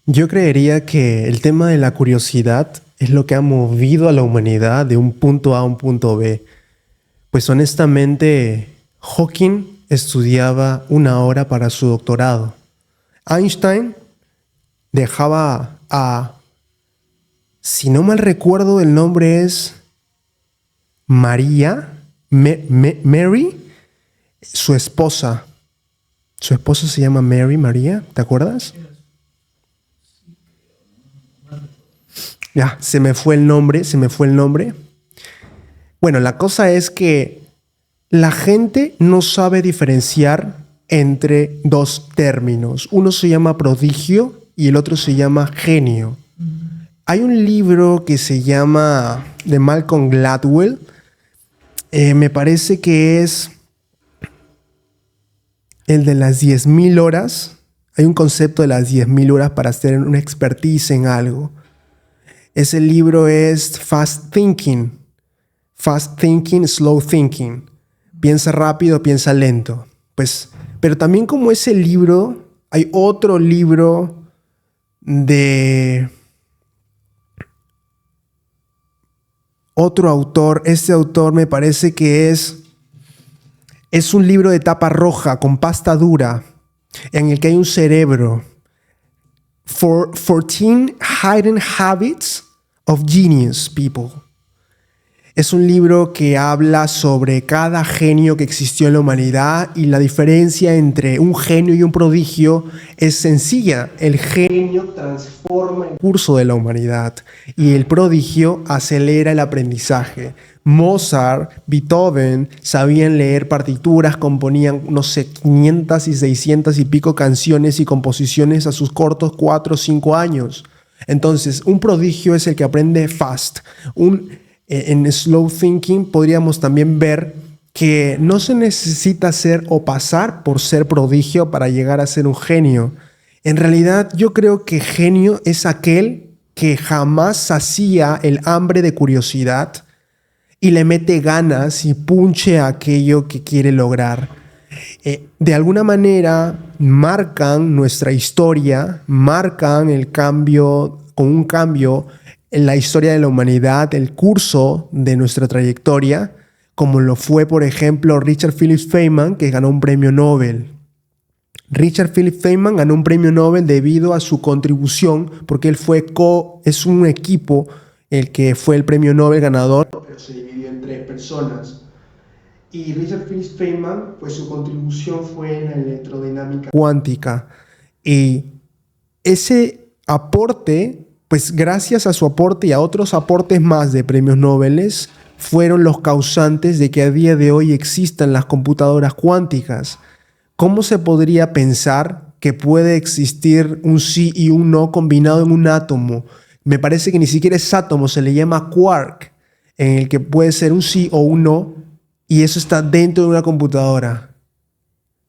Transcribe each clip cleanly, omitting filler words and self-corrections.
Yo creería que el tema de la curiosidad es lo que ha movido a la humanidad de un punto A a un punto B. Pues honestamente, Hawking estudiaba 1 hora para su doctorado. Einstein dejaba a, si no mal recuerdo, el nombre es María, Mary, su esposa. Su esposa se llama Mary, María, ¿te acuerdas? Ya, se me fue el nombre, se me fue el nombre. Bueno, la cosa es que la gente no sabe diferenciar entre dos términos. Uno se llama prodigio y el otro se llama genio. Hay un libro que se llama de Malcolm Gladwell. Me parece que es el de las 10.000 horas. Hay un concepto de las 10.000 horas para hacer una expertise en algo. Ese libro es Fast Thinking. Fast Thinking, Slow Thinking. Piensa rápido, piensa lento. Pues, pero también como ese libro, hay otro libro de otro autor. Este autor me parece que es un libro de tapa roja con pasta dura en el que hay un cerebro. 14 Hidden Habits of Genius People. Es un libro que habla sobre cada genio que existió en la humanidad y la diferencia entre un genio y un prodigio es sencilla. El genio transforma el curso de la humanidad y el prodigio acelera el aprendizaje. Mozart, Beethoven sabían leer partituras, componían, no sé, 500 y 600 y pico canciones y composiciones a sus cortos 4 o 5 años. Entonces, un prodigio es el que aprende fast. En slow thinking podríamos también ver que no se necesita ser o pasar por ser prodigio para llegar a ser un genio. En realidad, yo creo que genio es aquel que jamás sacía el hambre de curiosidad y le mete ganas y punche a aquello que quiere lograr. De alguna manera marcan nuestra historia, marcan el cambio, con un cambio en la historia de la humanidad, el curso de nuestra trayectoria, como lo fue, por ejemplo, Richard Phillips Feynman, que ganó un premio Nobel. Richard Phillips Feynman ganó un premio Nobel debido a su contribución, porque él es un equipo el que fue el premio Nobel ganador, pero se dividió en 3 personas. Y Richard Phillips Feynman, pues su contribución fue en la electrodinámica cuántica. Y ese aporte, pues gracias a su aporte y a otros aportes más de premios Nobel, fueron los causantes de que a día de hoy existan las computadoras cuánticas. ¿Cómo se podría pensar que puede existir un sí y un no combinado en un átomo? Me parece que ni siquiera es átomo, se le llama quark, en el que puede ser un sí o un no, y eso está dentro de una computadora.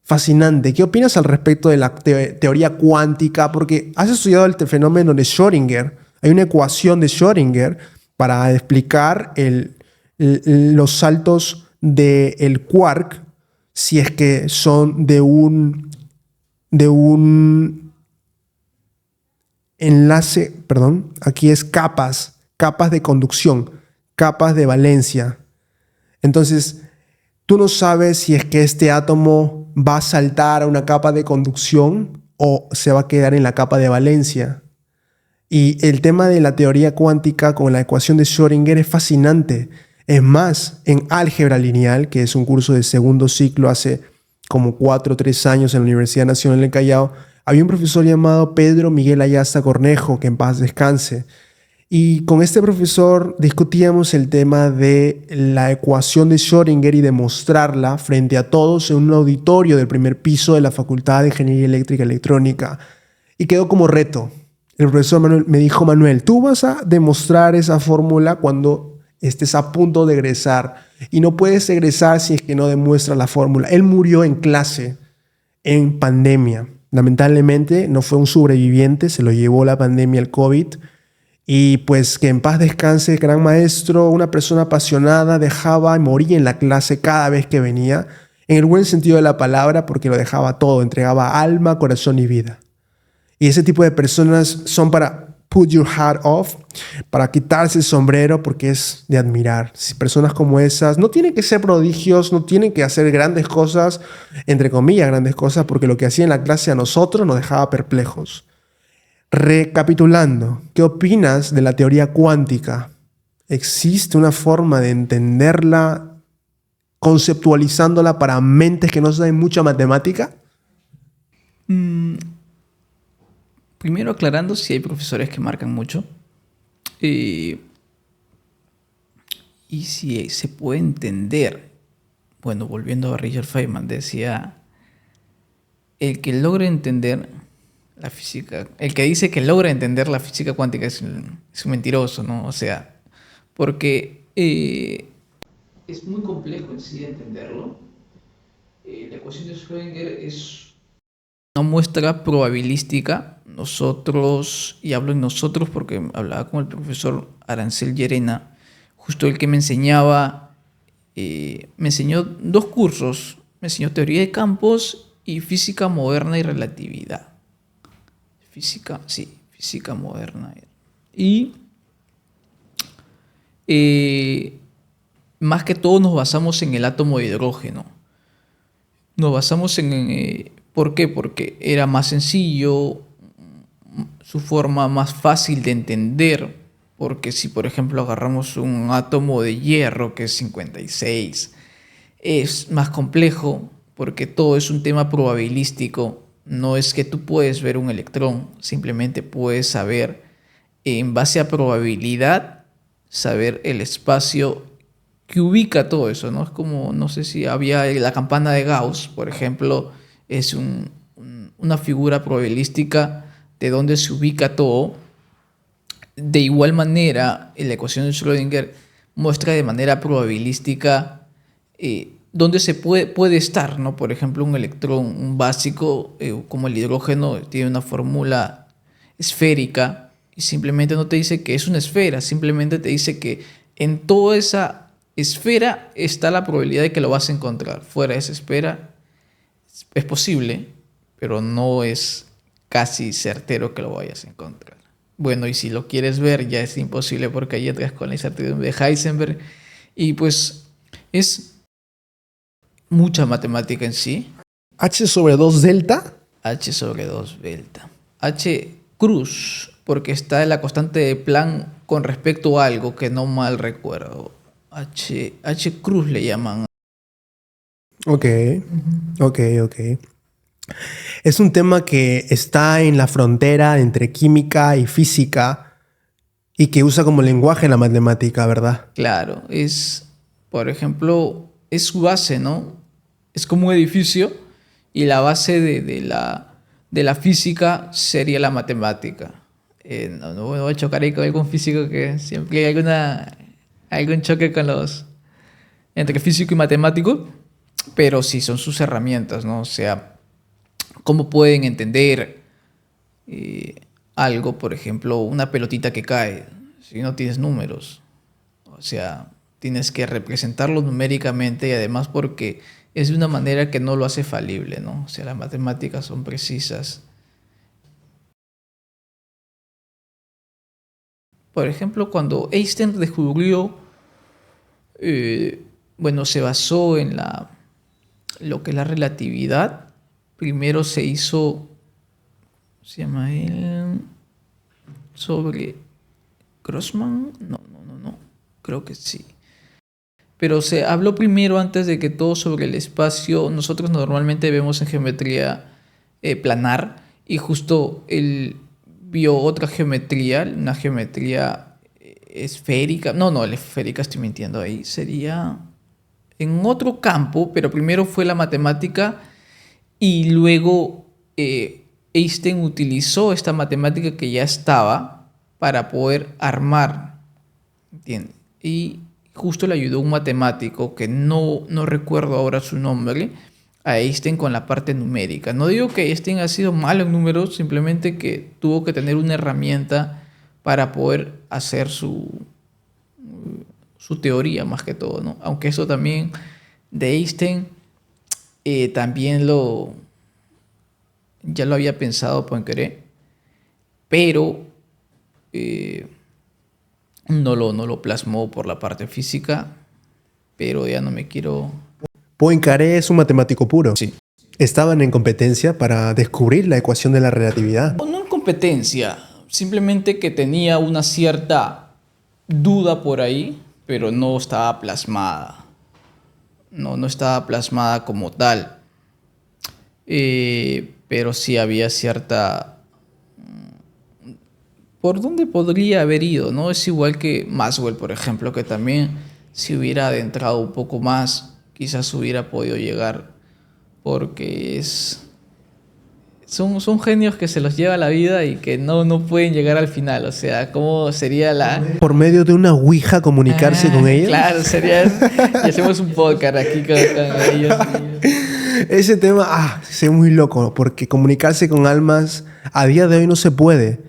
Fascinante. ¿Qué opinas al respecto de la teoría cuántica? Porque has estudiado el fenómeno de Schrödinger. Hay una ecuación de Schrödinger para explicar los saltos del quark si es que son de un enlace, perdón, aquí es capas de conducción, capas de valencia. Entonces, tú no sabes si es que este átomo va a saltar a una capa de conducción o se va a quedar en la capa de valencia. Y el tema de la teoría cuántica con la ecuación de Schrödinger es fascinante. Es más, en álgebra lineal, que es un curso de segundo ciclo hace como 4 o 3 años en la Universidad Nacional del Callao, había un profesor llamado Pedro Miguel Ayasta Cornejo, que en paz descanse. Y con este profesor discutíamos el tema de la ecuación de Schrödinger y demostrarla frente a todos en un auditorio del primer piso de la Facultad de Ingeniería Eléctrica y Electrónica. Y quedó como reto. El profesor Manuel me dijo: Manuel, tú vas a demostrar esa fórmula cuando estés a punto de egresar. Y no puedes egresar si es que no demuestras la fórmula. Él murió en clase, en pandemia. Lamentablemente no fue un sobreviviente, se lo llevó la pandemia, el COVID. Y pues que en paz descanse el gran maestro, una persona apasionada, dejaba y moría en la clase cada vez que venía, en el buen sentido de la palabra, porque lo dejaba todo, entregaba alma, corazón y vida. Y ese tipo de personas son para put your hat off, para quitarse el sombrero, porque es de admirar. Si personas como esas no tienen que ser prodigios, no tienen que hacer grandes cosas, entre comillas grandes cosas, porque lo que hacía en la clase a nosotros nos dejaba perplejos. Recapitulando, ¿qué opinas de la teoría cuántica? ¿Existe una forma de entenderla conceptualizándola para mentes que no saben mucha matemática? Primero aclarando si hay profesores que marcan mucho. Y si se puede entender. Bueno, volviendo a Richard Feynman, decía, el que logra entender la física, el que dice que logra entender la física cuántica es un mentiroso, ¿no? O sea, porque es muy complejo en sí entenderlo. La ecuación de Schrödinger es una muestra probabilística. Nosotros, y hablo en nosotros porque hablaba con el profesor Arancel Llerena, justo el que me enseñaba, me enseñó 2 cursos, me enseñó teoría de campos y física moderna y relatividad. Física moderna. Y más que todo nos basamos en el átomo de hidrógeno. Nos basamos en... ¿Por qué? Porque era más sencillo, su forma más fácil de entender. Porque si, por ejemplo, agarramos un átomo de hierro, que es 56, es más complejo porque todo es un tema probabilístico. No es que tú puedes ver un electrón, simplemente puedes saber, en base a probabilidad, saber el espacio que ubica todo eso, ¿no? Es como, no sé si había la campana de Gauss, por ejemplo, es una figura probabilística de dónde se ubica todo. De igual manera, la ecuación de Schrödinger muestra de manera probabilística dónde se puede estar, ¿no? Por ejemplo, un electrón, un básico, como el hidrógeno, tiene una fórmula esférica y simplemente no te dice que es una esfera, simplemente te dice que en toda esa esfera está la probabilidad de que lo vas a encontrar. Fuera de esa esfera es posible, pero no es casi certero que lo vayas a encontrar. Bueno, y si lo quieres ver ya es imposible porque ahí entras con la incertidumbre de Heisenberg y pues es mucha matemática en sí. H sobre 2 delta. H sobre 2 delta. H cruz, porque está en la constante de Planck con respecto a algo que no mal recuerdo. H cruz le llaman. Ok, ok. Es un tema que está en la frontera entre química y física y que usa como lenguaje la matemática, ¿verdad? Claro, por ejemplo, es su base, ¿no? Es como un edificio y la base de la física sería la matemática. No voy a chocar ahí con algún físico que siempre hay algún choque entre físico y matemático, pero sí son sus herramientas, ¿no? O sea, cómo pueden entender algo, por ejemplo, una pelotita que cae, si no tienes números. O sea, tienes que representarlo numéricamente y además porque es de una manera que no lo hace falible, ¿no? O sea, las matemáticas son precisas. Por ejemplo, cuando Einstein descubrió, bueno, se basó en lo que es la relatividad. Primero se hizo, se llama él, sobre Grossman, no, creo que sí. Pero se habló primero antes de que todo sobre el espacio. Nosotros normalmente vemos en geometría planar y justo él vio otra geometría, una geometría esférica. No, la esférica estoy mintiendo ahí. Sería en otro campo, pero primero fue la matemática y luego Einstein utilizó esta matemática que ya estaba para poder armar, ¿entiendes? Y justo le ayudó un matemático que no recuerdo ahora su nombre a Einstein con la parte numérica. No digo que Einstein ha sido malo en números, simplemente que tuvo que tener una herramienta para poder hacer su teoría más que todo, ¿no? Aunque eso también de Einstein también ya lo había pensado Poincaré, pero no lo plasmó por la parte física, pero ya no me quiero... Poincaré es un matemático puro. Sí. Estaban en competencia para descubrir la ecuación de la relatividad. No en competencia, simplemente que tenía una cierta duda por ahí, pero no estaba plasmada. No estaba plasmada como tal. Pero sí había cierta... ¿Por dónde podría haber ido? ¿No? Es igual que Maxwell, por ejemplo, que también si hubiera adentrado un poco más, quizás hubiera podido llegar, porque son genios que se los lleva la vida y que no pueden llegar al final. O sea, ¿cómo sería la...? Por medio de una ouija comunicarse con ellos. Claro, sería... Y hacemos un podcast aquí con ellos. Ese tema, es muy loco, porque comunicarse con almas a día de hoy no se puede,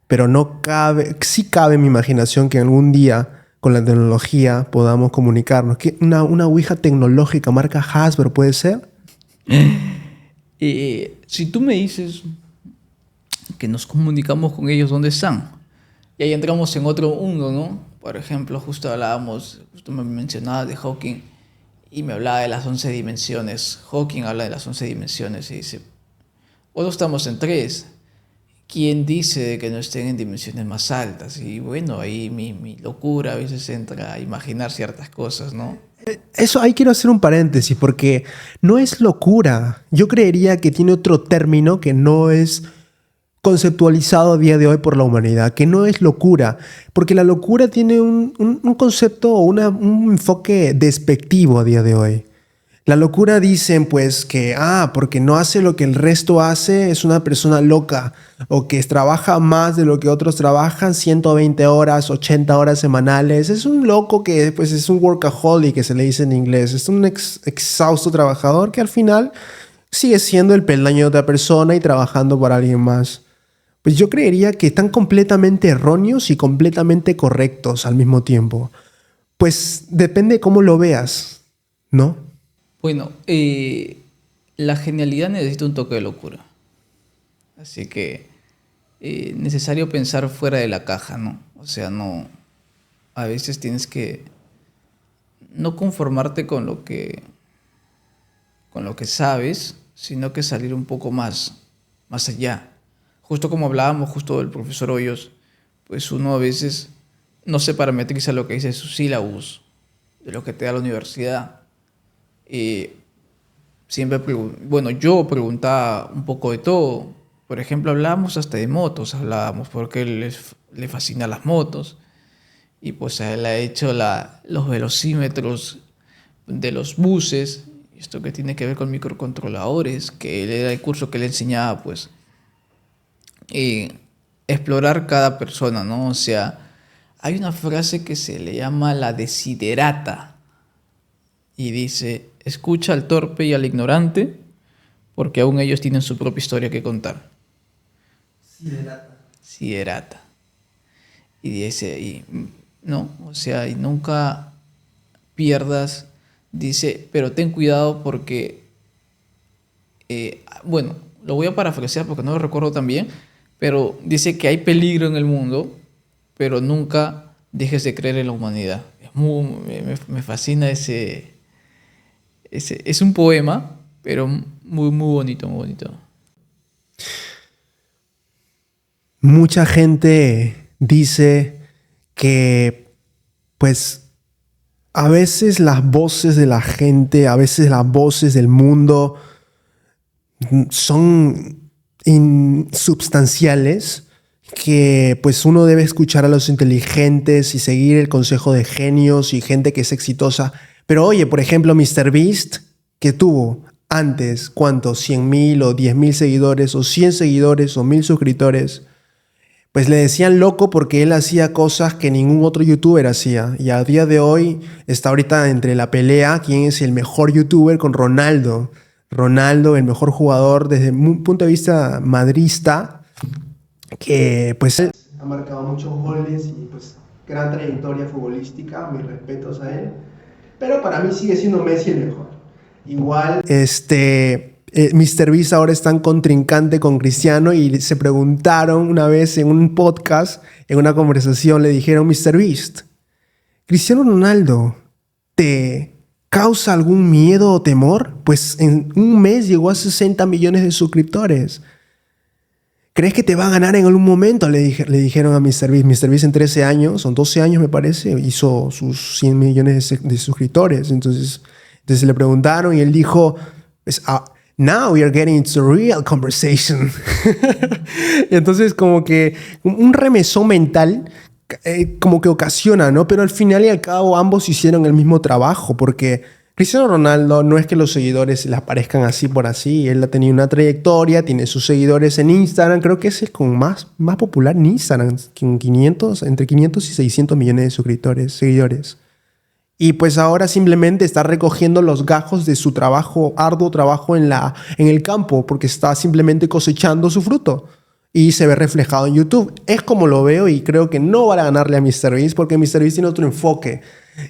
pero no cabe, sí cabe en mi imaginación que algún día con la tecnología podamos comunicarnos. ¿Qué? Una ouija tecnológica marca Hasbro, ¿puede ser? Si tú me dices que nos comunicamos con ellos, ¿dónde están? Y ahí entramos en otro mundo, ¿no? Por ejemplo, justo me mencionabas de Hawking y me hablaba de las 11 dimensiones. Hawking habla de las 11 dimensiones y dice, nosotros estamos en 3. ¿Quién dice de que no estén en dimensiones más altas? Y bueno, ahí mi locura a veces entra a imaginar ciertas cosas, ¿no? Eso ahí quiero hacer un paréntesis, porque no es locura. Yo creería que tiene otro término que no es conceptualizado a día de hoy por la humanidad, que no es locura, porque la locura tiene un concepto o un enfoque despectivo a día de hoy. La locura dicen pues que, porque no hace lo que el resto hace, es una persona loca, o que trabaja más de lo que otros trabajan, 120 horas, 80 horas semanales. Es un loco que pues es un workaholic, que se le dice en inglés. Es un exhausto trabajador que al final sigue siendo el peldaño de otra persona y trabajando para alguien más. Pues yo creería que están completamente erróneos y completamente correctos al mismo tiempo. Pues depende de cómo lo veas, ¿no? Bueno, la genialidad necesita un toque de locura. Así que necesario pensar fuera de la caja, ¿no? O sea, a veces tienes que no conformarte con lo que sabes, sino que salir un poco más allá. Justo como hablábamos justo del profesor Hoyos, pues uno a veces no se parametriza lo que dice su sílabus, de lo que te da la universidad. Yo preguntaba un poco de todo. Por ejemplo, hablábamos hasta de motos, porque él le fascinan las motos. Y pues él ha hecho los velocímetros de los buses, esto que tiene que ver con microcontroladores, que él era el curso que le enseñaba, pues, explorar cada persona, ¿no? O sea, hay una frase que se le llama la desiderata, y dice: escucha al torpe y al ignorante, porque aún ellos tienen su propia historia que contar. Siderata. Y dice, ¿no? O sea, y nunca pierdas, dice, pero ten cuidado porque, lo voy a parafrasear porque no lo recuerdo tan bien, pero dice que hay peligro en el mundo, pero nunca dejes de creer en la humanidad. Me fascina ese. Es un poema, pero muy, muy bonito, muy bonito. Mucha gente dice que, pues, a veces las voces de la gente, a veces las voces del mundo son insubstanciales, que pues uno debe escuchar a los inteligentes y seguir el consejo de genios y gente que es exitosa. Pero oye, por ejemplo, MrBeast, que tuvo antes, ¿cuántos? 100,000 o 10,000 seguidores, o 100 seguidores, o 1,000 suscriptores, pues le decían loco porque él hacía cosas que ningún otro youtuber hacía. Y a día de hoy está ahorita entre la pelea quién es el mejor youtuber con Ronaldo. Ronaldo, el mejor jugador desde un punto de vista madrista, que pues ha marcado muchos goles y pues gran trayectoria futbolística, mis respetos a él. Pero para mí sigue siendo Messi el mejor. Igual, MrBeast ahora está en contrincante con Cristiano y se preguntaron una vez en un podcast, en una conversación, le dijeron: MrBeast, ¿Cristiano Ronaldo te causa algún miedo o temor? Pues en un mes llegó a 60 millones de suscriptores. ¿Crees que te va a ganar en algún momento? Le dijeron a MrBeast. MrBeast en 13 años, son 12 años me parece, hizo sus 100 millones de suscriptores. Entonces le preguntaron y él dijo, pues, now we are getting into real conversation. Y entonces como que un remesón mental como que ocasiona, ¿no? Pero al final y al cabo ambos hicieron el mismo trabajo, porque Cristiano Ronaldo no es que los seguidores le aparezcan así por así. Él ha tenido una trayectoria, tiene sus seguidores en Instagram. Creo que ese es como más popular en Instagram, con entre 500 y 600 millones de seguidores. Y pues ahora simplemente está recogiendo los gajos de su trabajo, arduo trabajo en el campo, porque está simplemente cosechando su fruto. Y se ve reflejado en YouTube. Es como lo veo y creo que no va a ganarle a MrBeast porque MrBeast tiene otro enfoque.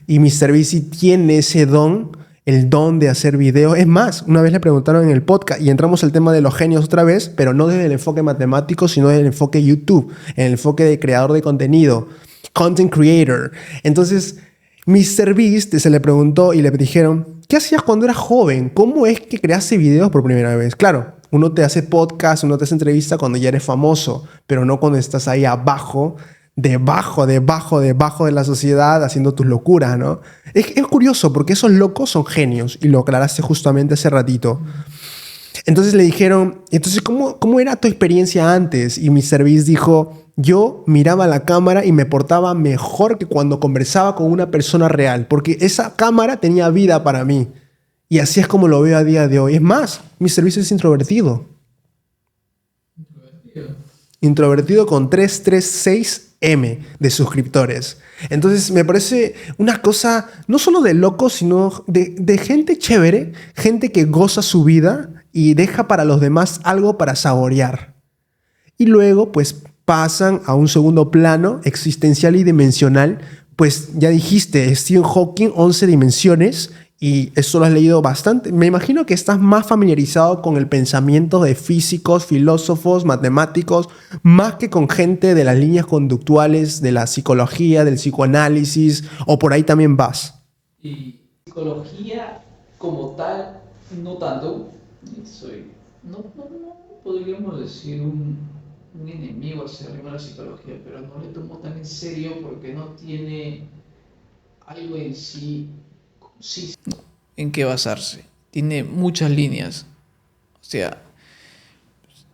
Y MrBeast sí tiene ese don, el don de hacer videos. Es más, una vez le preguntaron en el podcast y entramos al tema de los genios otra vez, pero no desde el enfoque matemático, sino desde el enfoque YouTube, en el enfoque de creador de contenido, content creator. Entonces, MrBeast se le preguntó y le dijeron, ¿qué hacías cuando eras joven? ¿Cómo es que creaste videos por primera vez? Claro, uno te hace podcast, uno te hace entrevista cuando ya eres famoso, pero no cuando estás ahí abajo, debajo de la sociedad haciendo tus locuras, ¿no? Es curioso porque esos locos son genios y lo aclaraste justamente hace ratito. Entonces le dijeron, entonces, ¿cómo era tu experiencia antes? Y MrBeast dijo, yo miraba la cámara y me portaba mejor que cuando conversaba con una persona real, porque esa cámara tenía vida para mí. Y así es como lo veo a día de hoy. Es más, MrBeast es introvertido. Introvertido con 336M de suscriptores. Entonces me parece una cosa no solo de locos, sino de gente chévere, gente que goza su vida y deja para los demás algo para saborear. Y luego pues pasan a un segundo plano existencial y dimensional. Pues ya dijiste, Stephen Hawking, 11 dimensiones. Y eso lo has leído bastante. Me imagino que estás más familiarizado con el pensamiento de físicos, filósofos, matemáticos, más que con gente de las líneas conductuales, de la psicología, del psicoanálisis, o por ahí también vas. Y psicología como tal, no tanto. No podríamos decir un enemigo acérrimo de la psicología, pero no le tomo tan en serio porque no tiene algo en sí. Sí, en qué basarse. Tiene muchas líneas. O sea,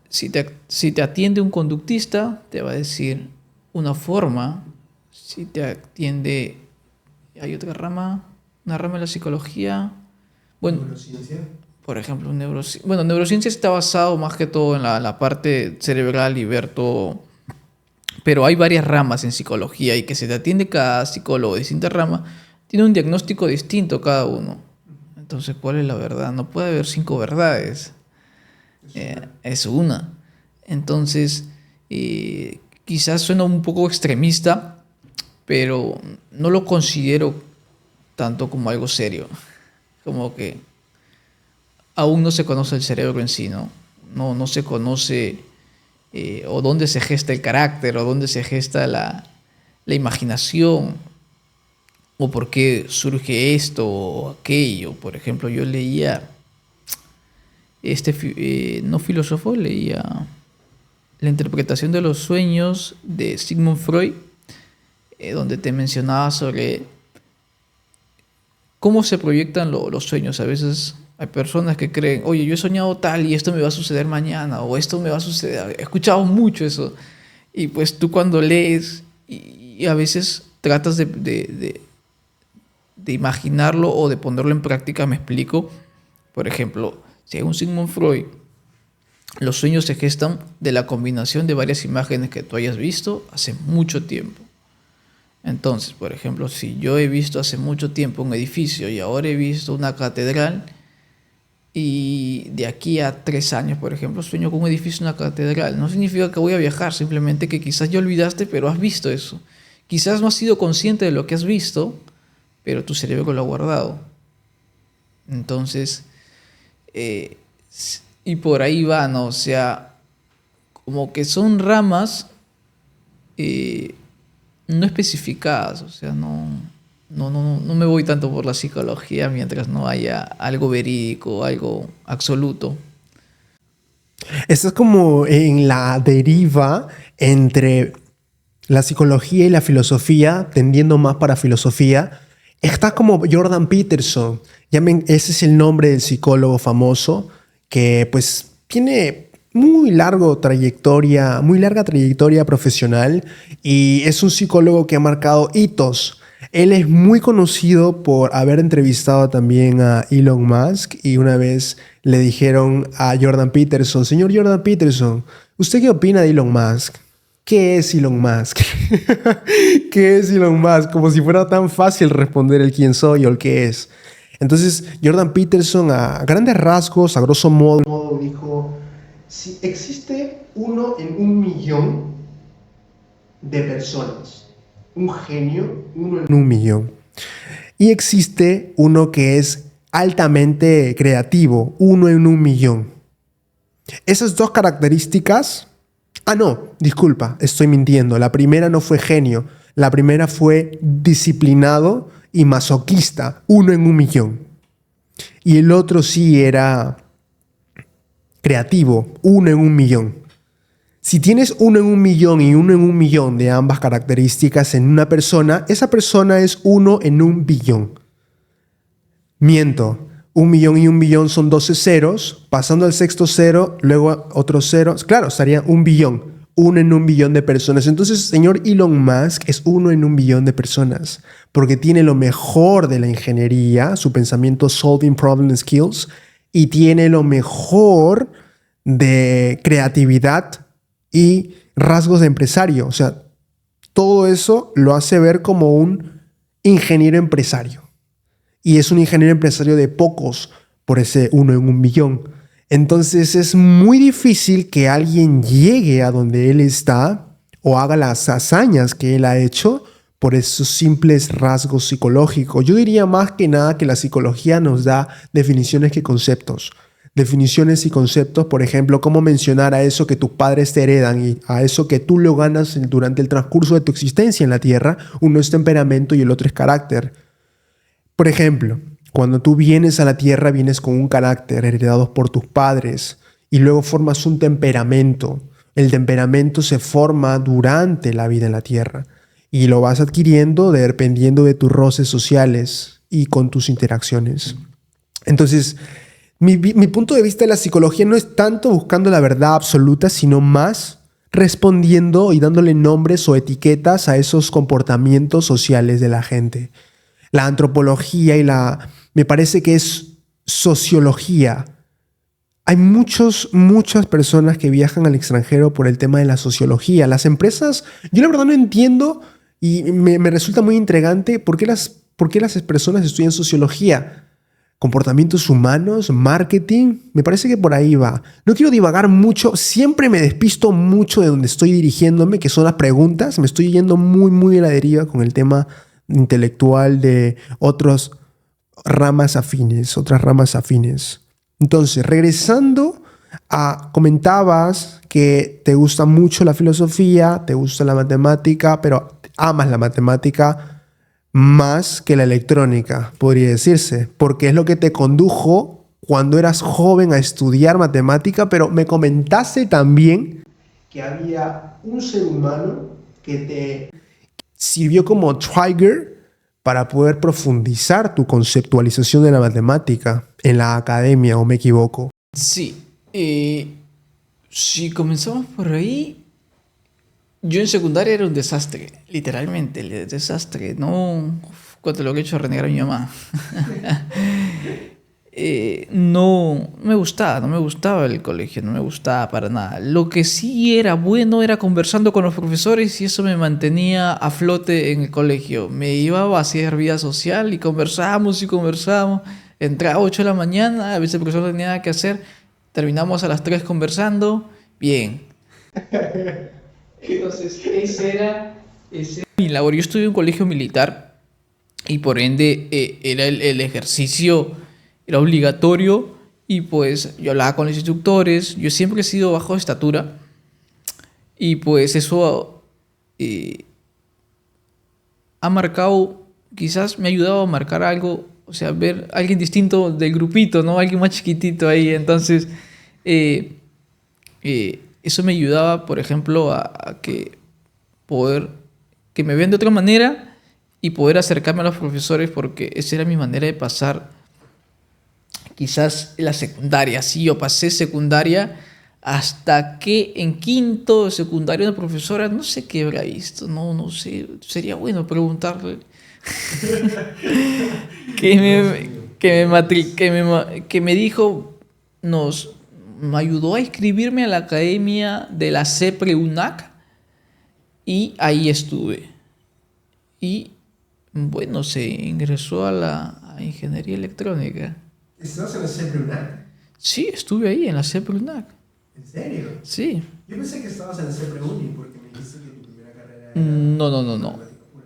si te atiende un conductista, te va a decir una forma. Si te atiende... Hay otra rama, una rama de la psicología. Bueno, ¿neurociencia? Por ejemplo, neurociencia está basado más que todo en la parte cerebral y ver todo. Pero hay varias ramas en psicología y que se te atiende cada psicólogo de distinta rama. Tiene un diagnóstico distinto cada uno. Entonces, ¿cuál es la verdad? No puede haber 5 verdades. Es una. Entonces, quizás suena un poco extremista, pero no lo considero tanto como algo serio. Como que aún no se conoce el cerebro en sí, ¿no? No se conoce o dónde se gesta el carácter, o dónde se gesta la imaginación, o por qué surge esto o aquello. Por ejemplo, yo leía, no filósofo, leía la interpretación de los sueños de Sigmund Freud, donde te mencionaba sobre cómo se proyectan los sueños. A veces hay personas que creen, oye, yo he soñado tal y esto me va a suceder mañana, o esto me va a suceder. He escuchado mucho eso. Y pues tú cuando lees y a veces tratas de imaginarlo o de ponerlo en práctica, me explico. Por ejemplo, según Sigmund Freud, los sueños se gestan de la combinación de varias imágenes que tú hayas visto hace mucho tiempo. Entonces, por ejemplo, si yo he visto hace mucho tiempo un edificio y ahora he visto una catedral, y de aquí a 3 años, por ejemplo, sueño con un edificio y una catedral, no significa que voy a viajar, simplemente que quizás ya olvidaste, pero has visto eso. Quizás no has sido consciente de lo que has visto, pero tu cerebro lo ha guardado. Entonces, Y por ahí va, ¿no? O sea, como que son ramas eh, no especificadas, o sea, no me voy tanto por la psicología mientras no haya algo verídico, algo absoluto. Esto es como en la deriva entre la psicología y la filosofía, tendiendo más para filosofía. Está como Jordan Peterson. Ese es el nombre del psicólogo famoso que pues tiene muy larga trayectoria profesional y es un psicólogo que ha marcado hitos. Él es muy conocido por haber entrevistado también a Elon Musk y una vez le dijeron a Jordan Peterson, señor Jordan Peterson, ¿usted qué opina de Elon Musk? ¿Qué es Elon Musk? ¿Qué es Elon Musk? Como si fuera tan fácil responder el quién soy o el qué es. Entonces, Jordan Peterson, a grandes rasgos, a grosso modo, dijo, si existe 1 en 1 millón de personas, un genio, 1 en 1 millón, y existe uno que es altamente creativo, 1 en 1 millón. Esas dos características... Ah, no, disculpa, estoy mintiendo. La primera no fue genio. La primera fue disciplinado y masoquista, 1 en 1 millón. Y el otro sí era creativo, 1 en 1 millón. Si tienes 1 en 1 millón y 1 en 1 millón de ambas características en una persona, esa persona es 1 en 1 billón. Miento. 1 millón y 1 billón son 12 ceros. Pasando al sexto cero, luego otros ceros. Claro, estaría 1 billón. 1 en 1 billón de personas. Entonces, señor Elon Musk es 1 en 1 billón de personas. Porque tiene lo mejor de la ingeniería, su pensamiento solving problem skills, y tiene lo mejor de creatividad y rasgos de empresario. O sea, todo eso lo hace ver como un ingeniero empresario. Y es un ingeniero empresario de pocos por ese 1 en 1 billón. Entonces es muy difícil que alguien llegue a donde él está o haga las hazañas que él ha hecho por esos simples rasgos psicológicos. Yo diría más que nada que la psicología nos da definiciones que conceptos. Definiciones y conceptos, por ejemplo, cómo mencionar a eso que tus padres te heredan y a eso que tú lo ganas durante el transcurso de tu existencia en la Tierra. Uno es temperamento y el otro es carácter. Por ejemplo, cuando tú vienes a la Tierra, vienes con un carácter heredado por tus padres y luego formas un temperamento. El temperamento se forma durante la vida en la Tierra y lo vas adquiriendo dependiendo de tus roces sociales y con tus interacciones. Entonces, mi punto de vista de la psicología no es tanto buscando la verdad absoluta, sino más respondiendo y dándole nombres o etiquetas a esos comportamientos sociales de la gente. La antropología me parece que es sociología. Hay muchas personas que viajan al extranjero por el tema de la sociología. Las empresas, yo la verdad no entiendo y me resulta muy intrigante por qué las personas estudian sociología. Comportamientos humanos, marketing, me parece que por ahí va. No quiero divagar mucho, siempre me despisto mucho de donde estoy dirigiéndome, que son las preguntas. Me estoy yendo muy a la deriva con el tema intelectual de otras ramas afines. Entonces, regresando comentabas que te gusta mucho la filosofía, te gusta la matemática, pero amas la matemática más que la electrónica, podría decirse, porque es lo que te condujo cuando eras joven a estudiar matemática, pero me comentaste también que había un ser humano que te sirvió como trigger para poder profundizar tu conceptualización de la matemática en la academia, ¿o me equivoco? Sí, si comenzamos por ahí, yo en secundaria era un desastre, literalmente, el desastre, no, cuánto lo que he hecho renegar a mi mamá. No me gustaba el colegio, no me gustaba para nada. Lo que sí era bueno era conversando con los profesores y eso me mantenía a flote en el colegio. Me iba a hacer vida social y conversábamos. Entraba a 8 de la mañana, a veces el profesor no tenía nada que hacer, terminamos a las 3 conversando, bien. Entonces, ese era mi labor. Yo estudié en un colegio militar y por ende era el ejercicio, era obligatorio Y pues yo hablaba con los instructores, yo siempre he sido bajo de estatura y pues eso ha marcado, quizás me ha ayudado a marcar algo, o sea, ver a alguien distinto del grupito, ¿no? Alguien más chiquitito ahí, entonces eso me ayudaba, por ejemplo, a que poder, que me vean de otra manera y poder acercarme a los profesores porque esa era mi manera de pasar quizás la secundaria. Sí, yo pasé secundaria hasta que en quinto de secundaria una profesora, no sé qué habrá visto, no sé, sería bueno preguntarle, que me dijo, me ayudó a inscribirme a la academia de la CEPRE-UNAC y ahí estuve. Y bueno, se ingresó a la ingeniería electrónica. ¿Estabas en la CEPRE-UNAC? Sí, estuve ahí en la CEPRE-UNAC. ¿En serio? Sí. Yo pensé que estabas en la CEPRE-UNI porque me dijiste que tu primera carrera era No. matemática pura.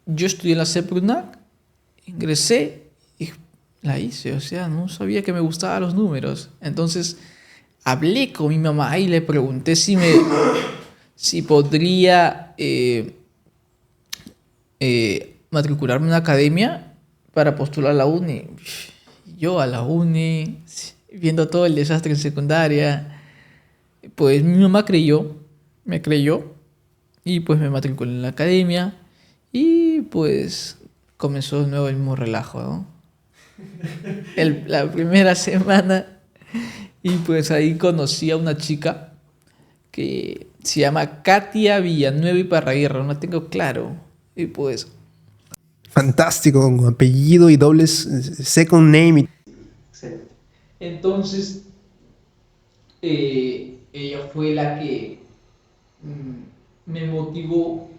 Yo estudié en la CEPRE-UNAC, ingresé y la hice. O sea, no sabía que me gustaban los números. Entonces, hablé con mi mamá y le pregunté si podría matricularme en una academia para postular a la uni. Yo a la uni, viendo todo el desastre en secundaria, pues mi mamá me creyó y pues me matriculé en la academia y pues comenzó de nuevo el mismo relajo, ¿no? La primera semana y pues ahí conocí a una chica que se llama Katia Villanueva y Parraguirre, no la tengo claro. Y pues Fantástico, con apellido y dobles second name. excelente. Entonces, ella fue la que me motivó,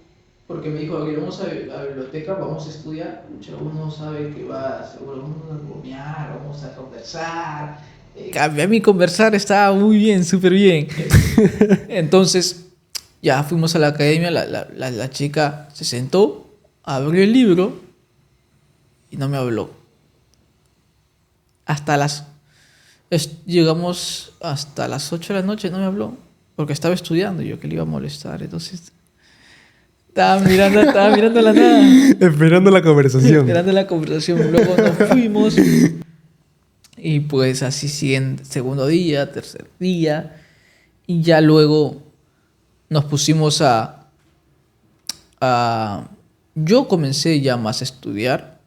porque me dijo, "Ok, vamos a la biblioteca, vamos a estudiar. Pucha, uno sabe que va, seguro vamos a bromear, vamos a conversar. A mí conversar estaba muy bien, súper bien. Entonces, ya fuimos a la academia, la chica se sentó, abrió el libro y no me habló. Llegamos hasta las 8 de la noche, no me habló, porque estaba estudiando y yo que le iba a molestar. Entonces, estaba mirando la nada. Esperando la conversación. Esperando la conversación. Luego nos fuimos y pues así siguen segundo día, tercer día y ya luego nos pusimos yo comencé ya más a estudiar.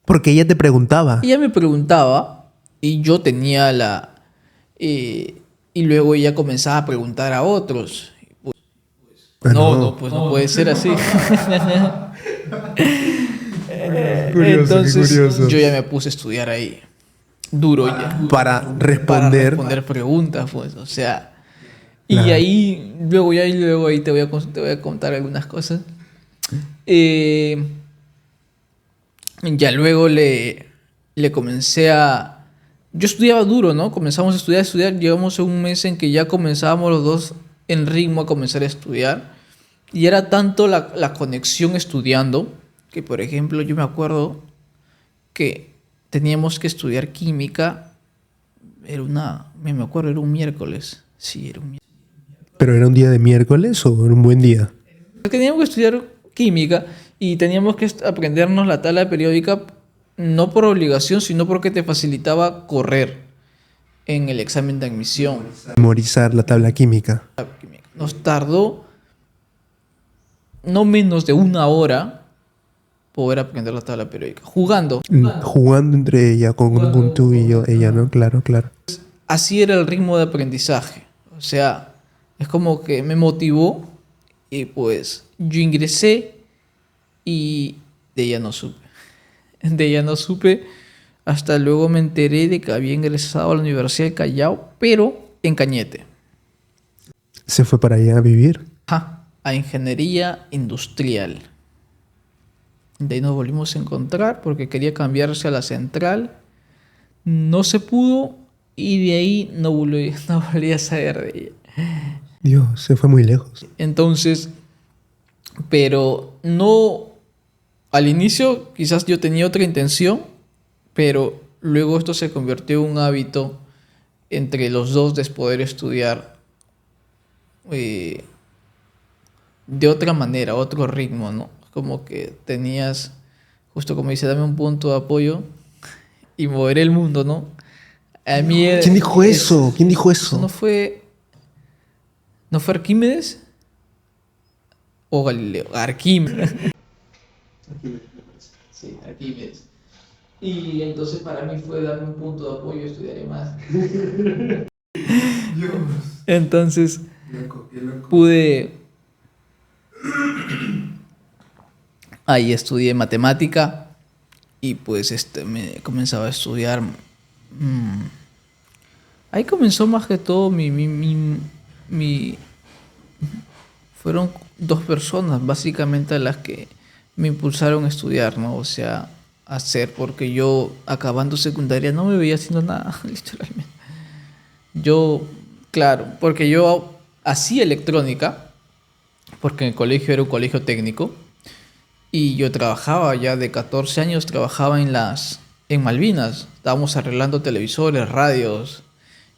Porque ella te preguntaba. Ella me preguntaba y yo tenía y luego ella comenzaba a preguntar a otros. Pues no puede ser así. Entonces curioso. yo ya me puse a estudiar ahí. Duro ya. Para Para responder. responder preguntas, pues. O sea. Y Claro. ahí, luego ahí te voy a contar algunas cosas. Ya luego le comencé a... Yo estudiaba duro, ¿no? Comenzamos a estudiar. Llegamos a un mes en que ya comenzábamos los dos en ritmo a comenzar a estudiar. Y era tanto la conexión estudiando que, por ejemplo, yo me acuerdo que teníamos que estudiar química. Era un miércoles. Sí, era un miércoles. ¿Pero era un día de miércoles o era un buen día? Teníamos que estudiar química y teníamos que aprendernos la tabla periódica no por obligación, sino porque te facilitaba correr en el examen de admisión. Memorizar la tabla química. Nos tardó no menos de 1 hora poder aprender la tabla periódica. Jugando. Jugando entre ella, con tú y yo, ella, ¿no? Claro. Así era el ritmo de aprendizaje. O sea, es como que me motivó y pues yo ingresé y de ella no supe. De ella no supe. Hasta luego me enteré de que había ingresado a la Universidad del Callao, pero en Cañete. Se fue para allá a vivir. A ingeniería industrial. De ahí nos volvimos a encontrar porque quería cambiarse a la central. No se pudo y de ahí no volví a saber de ella. Dios, se fue muy lejos. Entonces, pero no... Al inicio quizás yo tenía otra intención, pero luego esto se convirtió en un hábito entre los dos de poder estudiar de otra manera, otro ritmo, ¿no? Como que tenías, justo como dice, dame un punto de apoyo y moveré el mundo, ¿no? A mí ¿Quién dijo eso? ¿Quién dijo eso? ¿No fue Arquímedes? O Galileo. Arquímedes. Sí, Arquímedes. Y entonces para mí fue darme un punto de apoyo, estudiaré más. Dios. Entonces Qué loco. pude... Ahí estudié matemática y pues me comenzaba a estudiar. Ahí comenzó más que todo mi- fueron dos personas básicamente las que me impulsaron a estudiar, ¿no? O sea, a hacer, porque yo acabando secundaria no me veía haciendo nada, literalmente. Yo, claro, porque yo hacía electrónica, porque en el colegio era un colegio técnico, y yo trabajaba ya de 14 años, trabajaba en Malvinas, estábamos arreglando televisores, radios.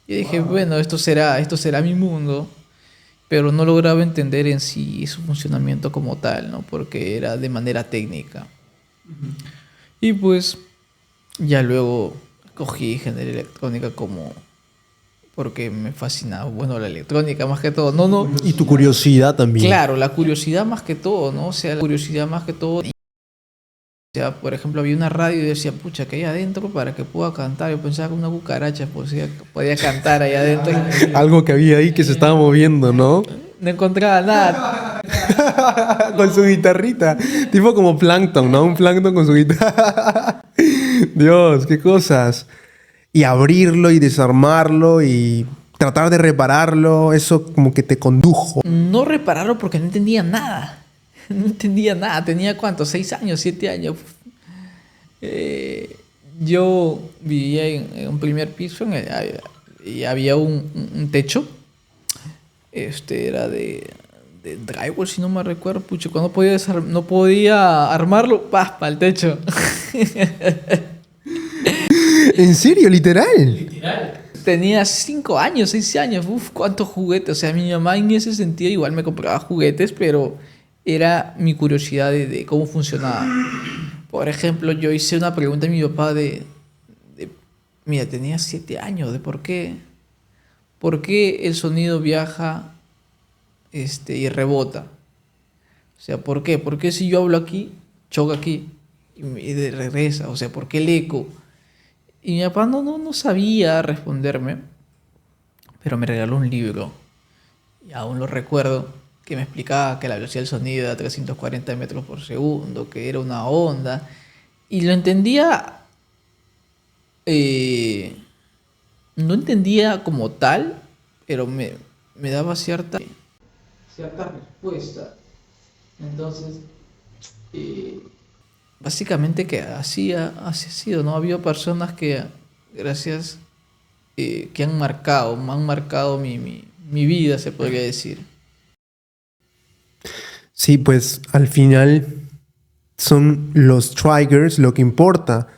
Y dije, bueno, esto será mi mundo, pero no lograba entender en sí su funcionamiento como tal, ¿no? Porque era de manera técnica. Y pues ya luego cogí ingeniería electrónica como porque me fascinaba, bueno, la electrónica más que todo. No, Y tu curiosidad también. claro, la curiosidad más que todo, ¿no? O sea, la curiosidad más que todo. O sea, por ejemplo, había una radio y decía, pucha, que hay adentro para que pueda cantar. Yo pensaba que una cucaracha podía cantar ahí adentro. Algo que había ahí que se estaba moviendo, ¿no? No encontraba nada. Con su guitarrita. Tipo como Plankton, ¿no? Un Plankton con su guitarra. Dios, qué cosas. Y abrirlo y desarmarlo y tratar de repararlo, eso como que te condujo. No repararlo porque no entendía nada. No entendía nada. Tenía ¿cuántos? 6 años, 7 años. Yo vivía en un primer piso y había un techo. Era de drywall, si no me recuerdo. Pucho, cuando no podía armarlo, para el techo. ¿En serio? ¿Literal? Tenía 5 años, 6 años. Uf, cuántos juguetes. O sea, mi mamá en ese sentido igual me compraba juguetes, pero era mi curiosidad de cómo funcionaba. Por ejemplo, yo hice una pregunta a mi papá mira, tenía 7 años, de por qué el sonido viaja y rebota. O sea, ¿por qué? ¿Por qué si yo hablo aquí, choca aquí y regresa? O sea, ¿por qué el eco? Y mi papá no sabía responderme, pero me regaló un libro. Y aún lo recuerdo, que me explicaba que la velocidad del sonido era 340 metros por segundo, que era una onda. Y lo entendía, no entendía como tal, pero me daba cierta respuesta. Entonces, básicamente que así ha sido, ¿no? Ha habido personas que, gracias, que me han marcado mi vida, se podría decir. Sí, pues al final son los triggers lo que importa.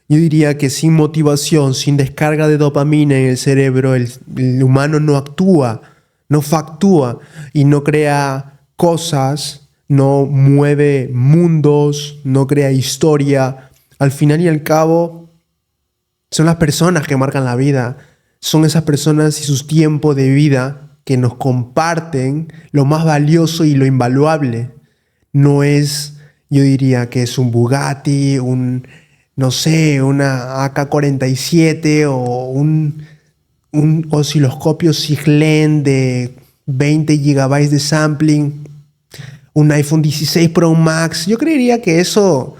Yo diría que sin motivación, sin descarga de dopamina en el cerebro, el humano no actúa, no factúa y no crea cosas, no mueve mundos, no crea historia. Al final y al cabo, son las personas que marcan la vida. Son esas personas y sus tiempos de vida que nos comparten lo más valioso y lo invaluable. No es, yo diría que es un Bugatti, no sé, una AK-47 o un osciloscopio Siglen de 20 gigabytes de sampling, un iPhone 16 Pro Max. Yo creería que eso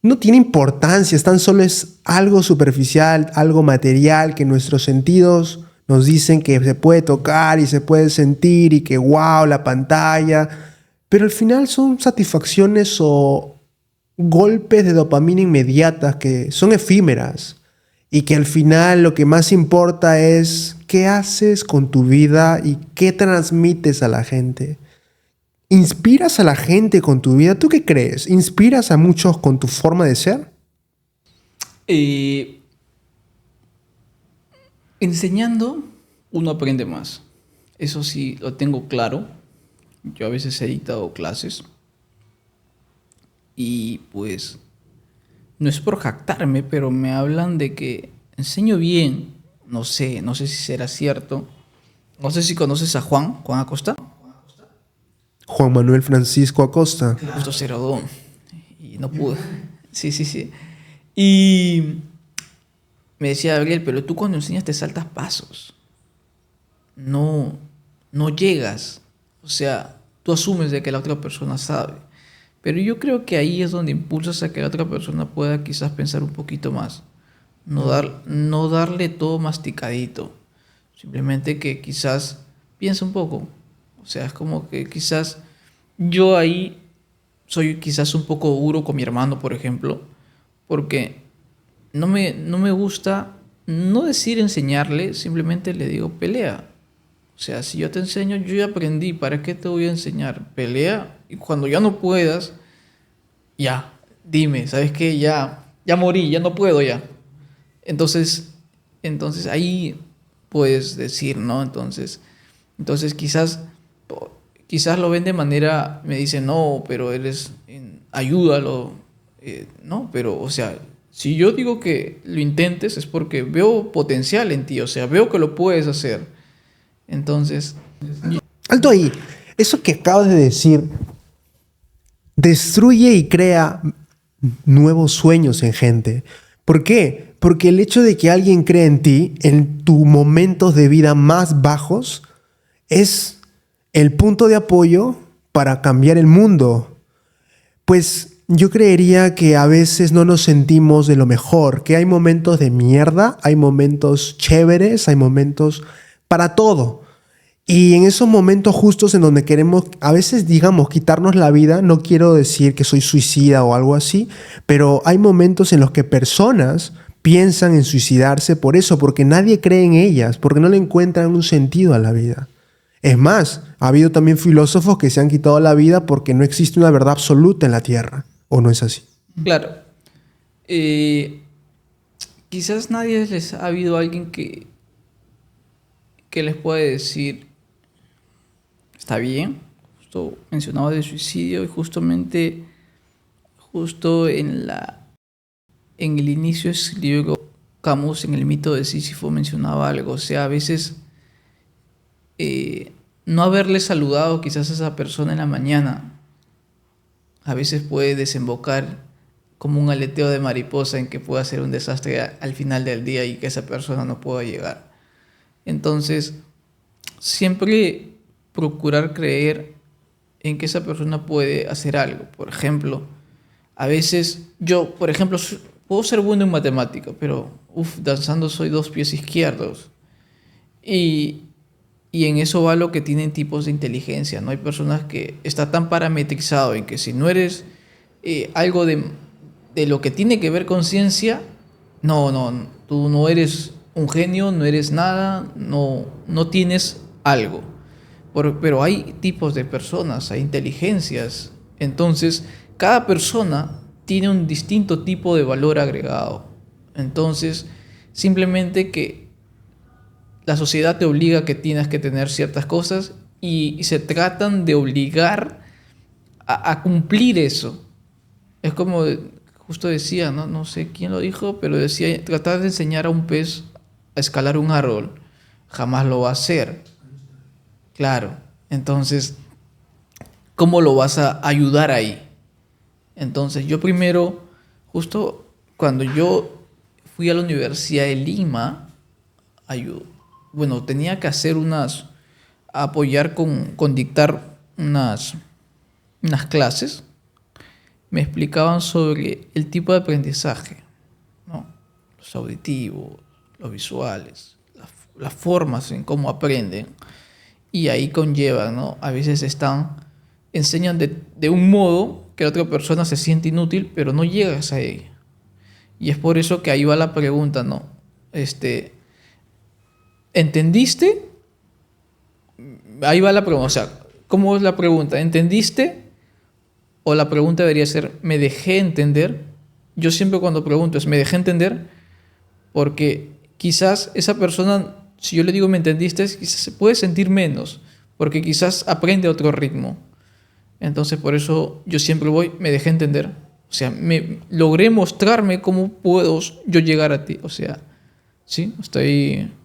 no tiene importancia, tan solo es algo superficial, algo material que nuestros sentidos nos dicen que se puede tocar y se puede sentir y que wow, la pantalla. Pero al final son satisfacciones o golpes de dopamina inmediatas que son efímeras y que al final lo que más importa es qué haces con tu vida y qué transmites a la gente. ¿Inspiras a la gente con tu vida? ¿Tú qué crees? ¿Inspiras a muchos con tu forma de ser? Eh, Enseñando, uno aprende más. Eso sí, lo tengo claro. Yo a veces he dictado clases y pues no es por jactarme, pero me hablan de que enseño bien. No sé si será cierto. No sé si conoces a Juan Acosta. Juan Manuel Francisco Acosta. Justo se graduó y no pude. Sí, sí, sí. Y me decía Gabriel, pero tú cuando enseñas te saltas pasos. No, no llegas. O sea, tú asumes de que la otra persona sabe. Pero yo creo que ahí es donde impulsas a que la otra persona pueda quizás pensar un poquito más. No darle todo masticadito. Simplemente que quizás piense un poco. O sea, es como que quizás yo ahí soy quizás un poco duro con mi hermano, por ejemplo, porque no me gusta no decir enseñarle, simplemente le digo pelea. O sea, si yo te enseño, yo ya aprendí, ¿para qué te voy a enseñar? Pelea y cuando ya no puedas, ya, dime, ¿sabes qué? Ya morí, ya no puedo ya. Entonces, entonces ahí puedes decir, ¿no? Entonces quizás lo ven de manera, me dicen, no, pero ayúdalo, ¿no? Pero, o sea, si yo digo que lo intentes es porque veo potencial en ti, o sea, veo que lo puedes hacer. Entonces, Alto ahí. Eso que acabas de decir destruye y crea nuevos sueños en gente. ¿Por qué? Porque el hecho de que alguien cree en ti en tus momentos de vida más bajos es el punto de apoyo para cambiar el mundo. Pues yo creería que a veces no nos sentimos de lo mejor, que hay momentos de mierda, hay momentos chéveres, hay momentos para todo. Y en esos momentos justos en donde queremos, a veces digamos, quitarnos la vida, no quiero decir que soy suicida o algo así, pero hay momentos en los que personas piensan en suicidarse por eso, porque nadie cree en ellas, porque no le encuentran un sentido a la vida. Es más, ha habido también filósofos que se han quitado la vida porque no existe una verdad absoluta en la Tierra, ¿o no es así? claro, eh, quizás nadie les ha habido alguien que les puede decir, está bien, justo mencionaba de suicidio y justamente, justo en el inicio de ese libro, Camus, en el mito de Sísifo, mencionaba algo, o sea, a veces no haberle saludado quizás a esa persona en la mañana, a veces puede desembocar como un aleteo de mariposa en que pueda ser un desastre al final del día y que esa persona no pueda llegar. Entonces, siempre procurar creer en que esa persona puede hacer algo. Por ejemplo, a veces yo, por ejemplo, puedo ser bueno en matemática, pero danzando soy dos pies izquierdos. Y, y en eso va lo que tienen tipos de inteligencia, ¿no? Hay personas que está tan parametrizado en que si no eres algo de lo que tiene que ver con ciencia, tú no eres un genio, no eres nada, no tienes algo. Pero hay tipos de personas, hay inteligencias. Entonces, cada persona tiene un distinto tipo de valor agregado. Entonces, simplemente que la sociedad te obliga a que tienes que tener ciertas cosas y se tratan de obligar a cumplir eso. Es como, justo decía, ¿no? No sé quién lo dijo, pero decía, tratar de enseñar a un pez a escalar un árbol, jamás lo va a hacer. Claro, entonces, ¿cómo lo vas a ayudar ahí? Entonces, yo primero, justo cuando yo fui a la Universidad de Lima, bueno, tenía que hacer apoyar con dictar unas clases, me explicaban sobre el tipo de aprendizaje, ¿no? Los auditivos, los visuales, las formas en cómo aprenden. Y ahí conllevan, ¿no? A veces enseñan de un modo que la otra persona se siente inútil, pero no llegas a ella. Y es por eso que ahí va la pregunta, ¿no? ¿Entendiste? Ahí va la pregunta, o sea, ¿cómo es la pregunta? ¿Entendiste? O la pregunta debería ser, ¿me dejé entender? yo siempre cuando pregunto es, ¿me dejé entender? Porque quizás esa persona, si yo le digo, ¿me entendiste? Quizás se puede sentir menos, porque quizás aprende otro ritmo. Entonces, por eso yo siempre voy, me dejé entender. O sea, logré mostrarme cómo puedo yo llegar a ti. O sea, ¿sí?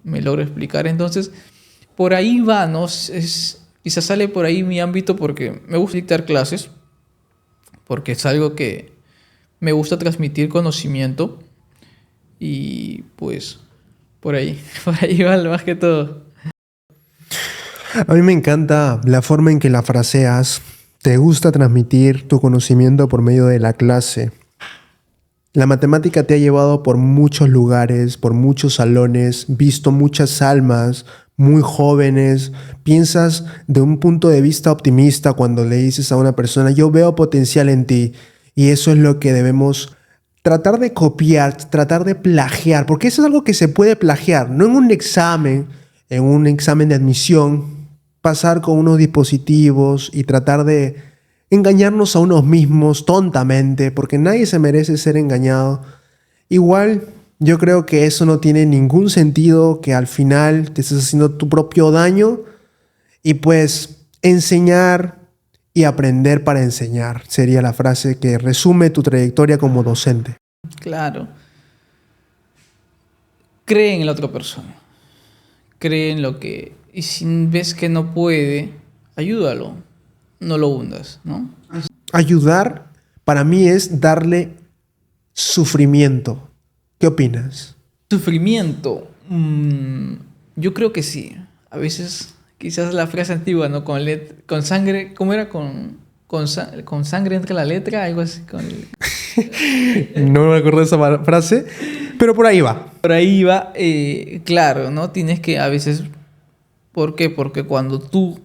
Me logro explicar. Entonces, por ahí va, ¿no? Quizás sale por ahí mi ámbito porque me gusta dictar clases, porque es algo que me gusta transmitir conocimiento y pues por ahí va más que todo. A mí me encanta la forma en que la fraseas. Te gusta transmitir tu conocimiento por medio de la clase. La matemática te ha llevado por muchos lugares, por muchos salones, visto muchas almas muy jóvenes. Piensas de un punto de vista optimista cuando le dices a una persona, yo veo potencial en ti. Y eso es lo que debemos tratar de copiar, tratar de plagiar, porque eso es algo que se puede plagiar, no en un examen de admisión, pasar con unos dispositivos y tratar de engañarnos a unos mismos tontamente, porque nadie se merece ser engañado. Igual, yo creo que eso no tiene ningún sentido, que al final te estés haciendo tu propio daño y pues enseñar y aprender para enseñar sería la frase que resume tu trayectoria como docente. Claro. Cree en la otra persona. Cree en lo que... Y si ves que no puede, ayúdalo. No lo hundas, ¿no? Ayudar para mí es darle sufrimiento. ¿Qué opinas? Sufrimiento. Yo creo que sí. A veces, quizás la frase antigua, ¿no? Con sangre, ¿cómo era? Con sangre entra la letra, algo así. No me acuerdo de esa frase, pero por ahí va. Por ahí va, claro, ¿no? Tienes que a veces... ¿Por qué? Porque cuando tú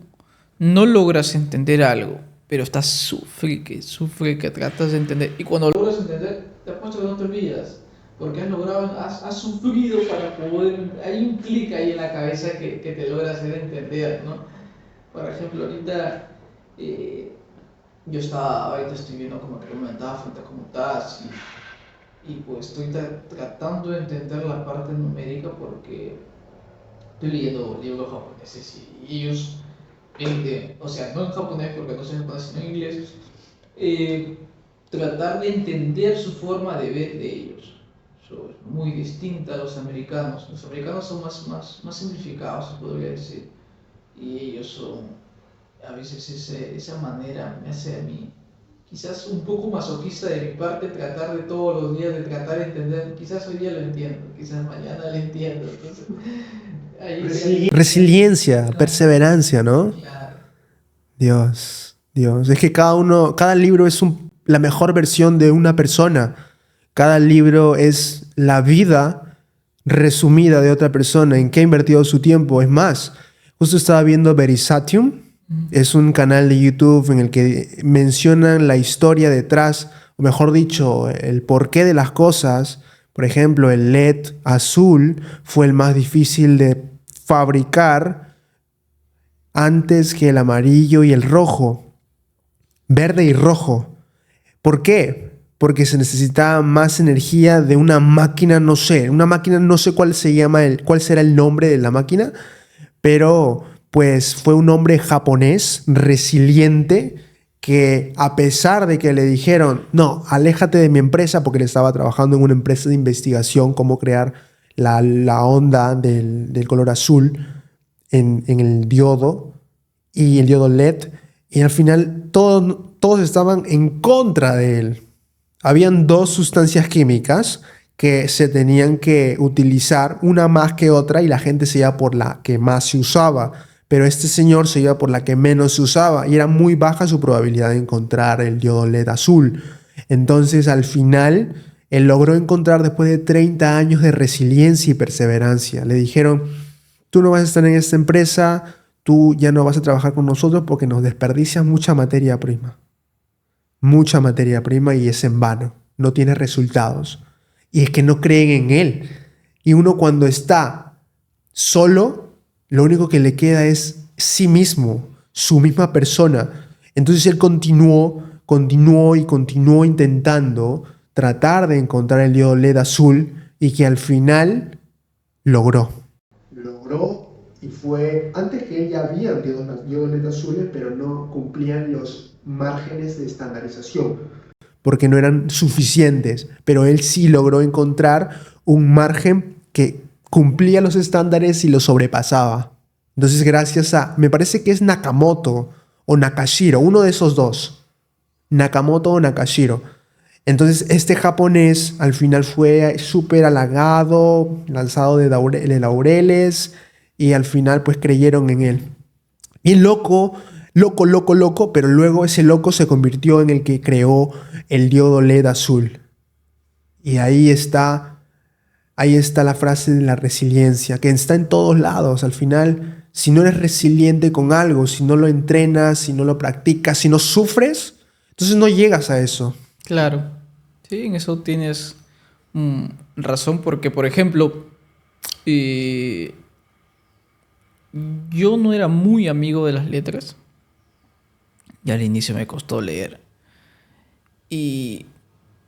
no logras entender algo, pero estás sufre, que tratas de entender, y cuando logras entender, te apuesto que no te olvidas, porque has sufrido para poder, hay un clic ahí en la cabeza que te logra hacer entender, ¿no? Por ejemplo, ahorita ahorita estoy viendo como que comentaba frente a cómo estás, y pues estoy tratando de entender la parte numérica porque estoy leyendo libros japoneses y ellos, o sea, no en japonés porque no sé japonés, sino en inglés, tratar de entender su forma de ver de ellos. Es muy distinta a los americanos. Los americanos son más simplificados, se podría decir, y ellos son, a veces esa manera me hace a mí, quizás un poco masoquista de mi parte, tratar de todos los días de tratar de entender. Quizás hoy día lo entiendo, quizás mañana lo entiendo. Entonces, Resiliencia, perseverancia, ¿no? Claro. Dios. Es que cada libro es la mejor versión de una persona. Cada libro es la vida resumida de otra persona, en qué ha invertido su tiempo. Es más, justo estaba viendo Verisatium, es un canal de YouTube en el que mencionan la historia detrás, o mejor dicho, el porqué de las cosas. Por ejemplo, el LED azul fue el más difícil de fabricar antes que el amarillo y el rojo, verde y rojo. ¿Por qué? Porque se necesitaba más energía de una máquina, no sé cuál será el nombre de la máquina, pero pues fue un hombre japonés resiliente que, a pesar de que le dijeron, no, aléjate de mi empresa, porque él estaba trabajando en una empresa de investigación, cómo crear la onda del color azul en el diodo y el diodo LED, y al final todos estaban en contra de él. Habían dos sustancias químicas que se tenían que utilizar, una más que otra, y la gente se iba por la que más se usaba, pero este señor se iba por la que menos se usaba y era muy baja su probabilidad de encontrar el diodo LED azul. Entonces, al final, él logró encontrar, después de 30 años de resiliencia y perseverancia. Le dijeron, tú no vas a estar en esta empresa, tú ya no vas a trabajar con nosotros porque nos desperdicias mucha materia prima. Mucha materia prima, y es en vano, no tiene resultados. Y es que no creen en él. Y uno, cuando está solo, lo único que le queda es sí mismo, su misma persona. Entonces él continuó intentando tratar de encontrar el diodo LED azul y que al final logró. Y fue antes que él ya había diodos LED azules, pero no cumplían los márgenes de estandarización porque no eran suficientes, pero él sí logró encontrar un margen que cumplía los estándares y los sobrepasaba. Entonces, gracias a, me parece que es Nakamoto o Nakashiro, uno de esos dos, Nakamoto o Nakashiro. Entonces, este japonés al final fue súper halagado, lanzado de laureles, y al final pues creyeron en él. Bien loco, pero luego ese loco se convirtió en el que creó el diodo LED azul. Y ahí está la frase de la resiliencia, que está en todos lados. Al final, si no eres resiliente con algo, si no lo entrenas, si no lo practicas, si no sufres, entonces no llegas a eso. Claro, sí, en eso tienes razón, porque, por ejemplo, yo no era muy amigo de las letras. Y al inicio me costó leer. Y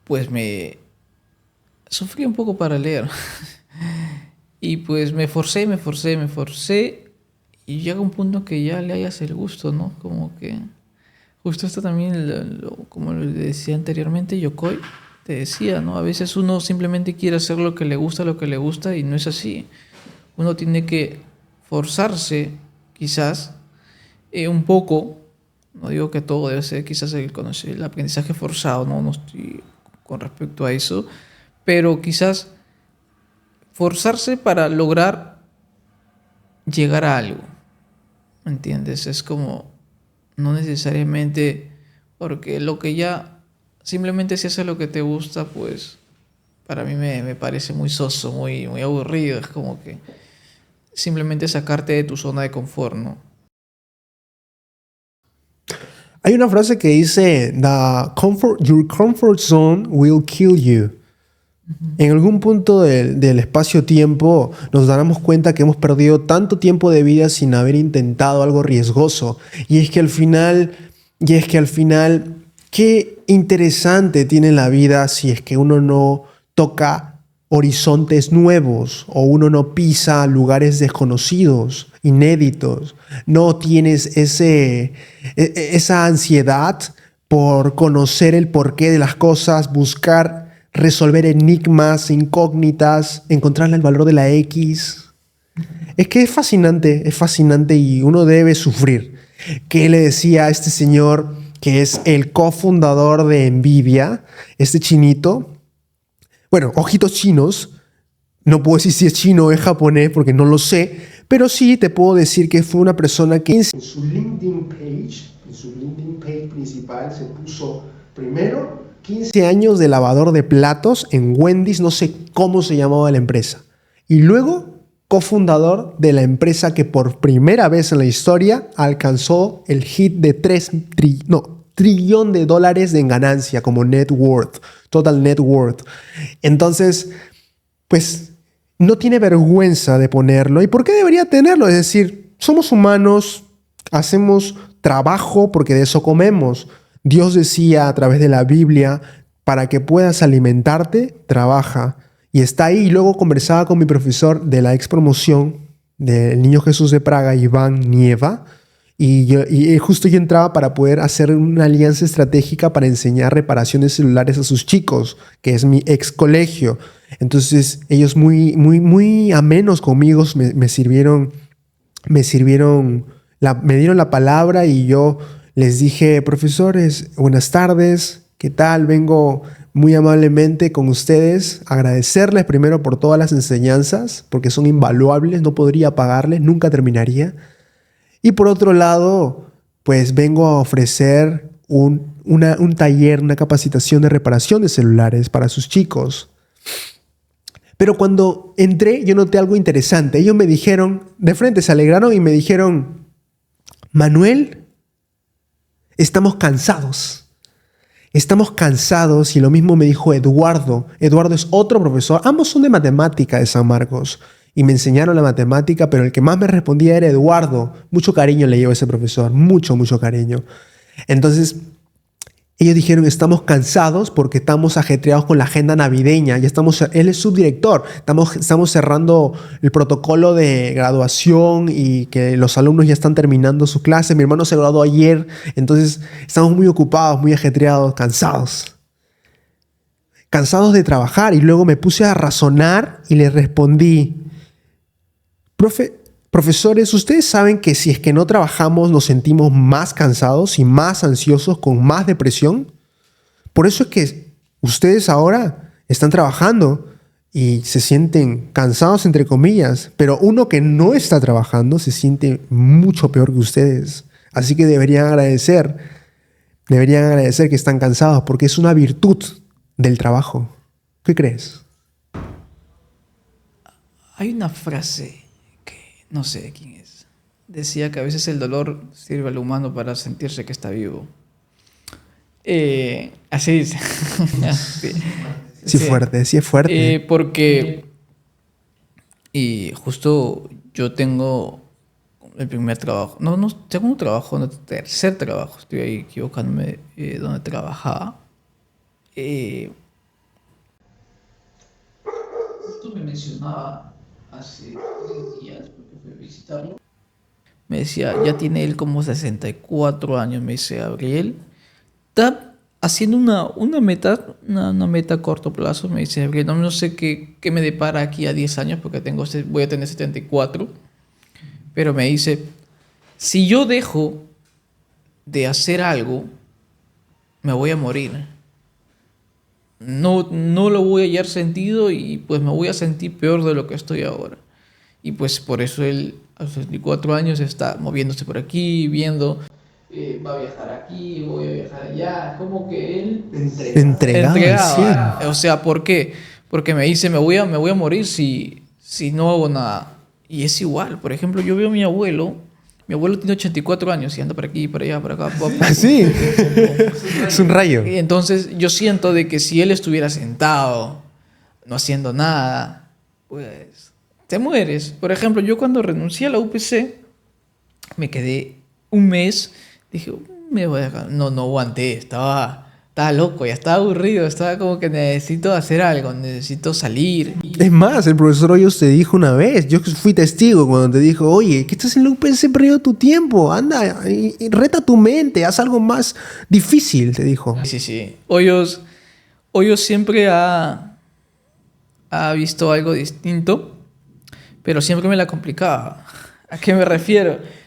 pues me sufrí un poco para leer. Y pues me forcé. Y llega un punto que ya le hayas el gusto, ¿no? Como que justo esto también, como le decía anteriormente, Yokoi te decía, ¿no? A veces uno simplemente quiere hacer lo que le gusta y no es así. Uno tiene que forzarse, quizás, un poco. No digo que todo debe ser quizás el aprendizaje forzado, no estoy con respecto a eso, pero quizás forzarse para lograr llegar a algo, ¿me entiendes? Es como, no necesariamente, porque lo que ya, simplemente si haces lo que te gusta, pues para mí me parece muy soso, muy aburrido, es como que simplemente sacarte de tu zona de confort, ¿no? Hay una frase que dice, your comfort zone will kill you. En algún punto del espacio-tiempo nos daremos cuenta que hemos perdido tanto tiempo de vida sin haber intentado algo riesgoso. Y es que al final, qué interesante tiene la vida si es que uno no toca horizontes nuevos o uno no pisa lugares desconocidos, inéditos. No tienes esa ansiedad por conocer el porqué de las cosas, buscar resolver enigmas, incógnitas, encontrarle el valor de la X. Es que es fascinante y uno debe sufrir. ¿Qué le decía a este señor que es el cofundador de NVIDIA, este chinito? Bueno, ojitos chinos, no puedo decir si es chino o es japonés porque no lo sé, pero sí te puedo decir que fue una persona que en su LinkedIn page principal se puso primero 15 años de lavador de platos en Wendy's, no sé cómo se llamaba la empresa, y luego cofundador de la empresa que por primera vez en la historia alcanzó el hit de trillón de dólares en ganancia como net worth, total net worth. Entonces, pues no tiene vergüenza de ponerlo. ¿Y por qué debería tenerlo? Es decir, somos humanos, hacemos trabajo porque de eso comemos. Dios decía a través de la Biblia, para que puedas alimentarte, trabaja. Y está ahí. Y luego conversaba con mi profesor de la ex promoción del Niño Jesús de Praga, Iván Nieva. Y justo yo entraba para poder hacer una alianza estratégica para enseñar reparaciones celulares a sus chicos, que es mi ex colegio. Entonces ellos muy amenos conmigo me dieron la palabra y yo les dije, profesores, buenas tardes, ¿qué tal? Vengo muy amablemente con ustedes a agradecerles primero por todas las enseñanzas, porque son invaluables, no podría pagarles, nunca terminaría. Y por otro lado, pues vengo a ofrecer un taller, una capacitación de reparación de celulares para sus chicos. Pero cuando entré, yo noté algo interesante. Ellos me dijeron, de frente se alegraron y me dijeron, Manuel, estamos cansados. Y lo mismo me dijo Eduardo. Eduardo es otro profesor. Ambos son de matemática de San Marcos. Y me enseñaron la matemática, pero el que más me respondía era Eduardo. Mucho cariño le llevo a ese profesor, mucho cariño. Entonces, Ellos dijeron, estamos cansados porque estamos ajetreados con la agenda navideña. Él es subdirector. Estamos cerrando el protocolo de graduación y que los alumnos ya están terminando su clase. Mi hermano se graduó ayer, entonces estamos muy ocupados, muy ajetreados, cansados. Cansados de trabajar. Y luego me puse a razonar y le respondí, profesores, ustedes saben que si es que no trabajamos nos sentimos más cansados y más ansiosos, con más depresión. Por eso es que ustedes ahora están trabajando y se sienten cansados, entre comillas, pero uno que no está trabajando se siente mucho peor que ustedes. Así que deberían agradecer que están cansados, porque es una virtud del trabajo. ¿Qué crees? Hay una frase que no sé de quién es. Decía que a veces el dolor sirve al humano para sentirse que está vivo. Así dice. Sí, sí es fuerte. Porque, y justo yo tengo el primer trabajo, no, segundo trabajo, no, tercer trabajo, estoy ahí equivocándome, donde trabajaba. Justo me mencionaba hace 3 días, porque fui a visitarlo. Me decía, ya tiene él como 64 años, me dice Gabriel. Está haciendo una meta a corto plazo, me dice Gabriel. No sé qué me depara aquí a 10 años, porque voy a tener 74. Pero me dice, si yo dejo de hacer algo, me voy a morir. No lo voy a hallar sentido y pues me voy a sentir peor de lo que estoy ahora. Y pues por eso él a los 64 años está moviéndose por aquí, viendo, va a viajar aquí, voy a viajar allá. Como que él entregado. O sea, ¿por qué? Porque me dice, me voy a morir si no hago nada. Y es igual. Por ejemplo, yo veo a mi abuelo. Mi abuelo tiene 84 años y anda por aquí, por allá, por acá. Sí, es un rayo. Entonces yo siento de que si él estuviera sentado, no haciendo nada, pues te mueres. Por ejemplo, yo cuando renuncié a la UPC, me quedé un mes, dije, me voy a dejar. No aguanté, estaba loco, ya estaba aburrido, estaba como que necesito hacer algo, necesito salir. Es más, el profesor Hoyos te dijo una vez, yo fui testigo cuando te dijo, oye, ¿qué estás en la UPC perdiendo tu tiempo? Anda, y reta tu mente, haz algo más difícil, te dijo. Sí. Hoyos siempre ha visto algo distinto, pero siempre me la complicaba. ¿A qué me refiero?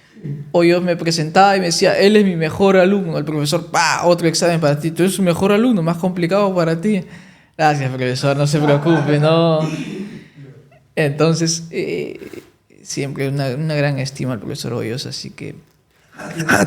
Hoyos me presentaba y me decía, él es mi mejor alumno. El profesor, otro examen para ti. Tú eres su mejor alumno, más complicado para ti. Gracias, profesor, no se preocupe, no. Entonces, siempre una gran estima al profesor Hoyos, así que...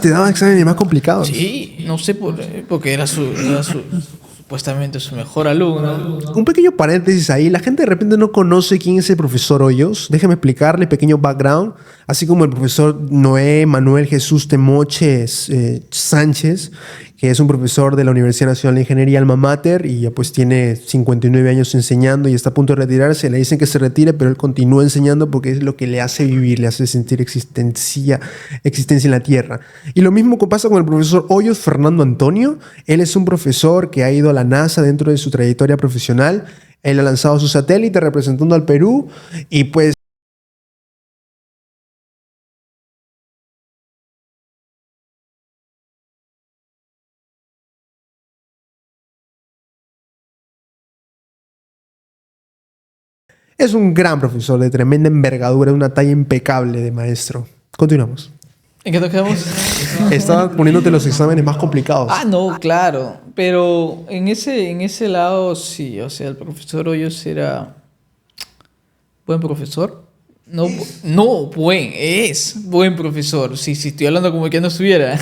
te daba exámenes más complicados. Sí, no sé porque era supuestamente su mejor alumno. Un pequeño paréntesis ahí. La gente de repente no conoce quién es el profesor Hoyos. Déjame explicarle pequeño background. Así como el profesor Noé Manuel Jesús Temoches Sánchez, que es un profesor de la Universidad Nacional de Ingeniería Alma Mater y ya pues tiene 59 años enseñando y está a punto de retirarse. Le dicen que se retire, pero él continúa enseñando porque es lo que le hace vivir, le hace sentir existencia en la tierra. Y lo mismo pasa con el profesor Hoyos Fernando Antonio. Él es un profesor que ha ido a la NASA dentro de su trayectoria profesional. Él ha lanzado su satélite representando al Perú y pues es un gran profesor de tremenda envergadura, una talla impecable de maestro. Continuamos. ¿En qué nos quedamos? Estaba poniéndote los exámenes más complicados. No, claro. Pero en ese lado sí. O sea, el profesor Hoyos era buen profesor. Es buen profesor. Sí, estoy hablando como que no estuviera.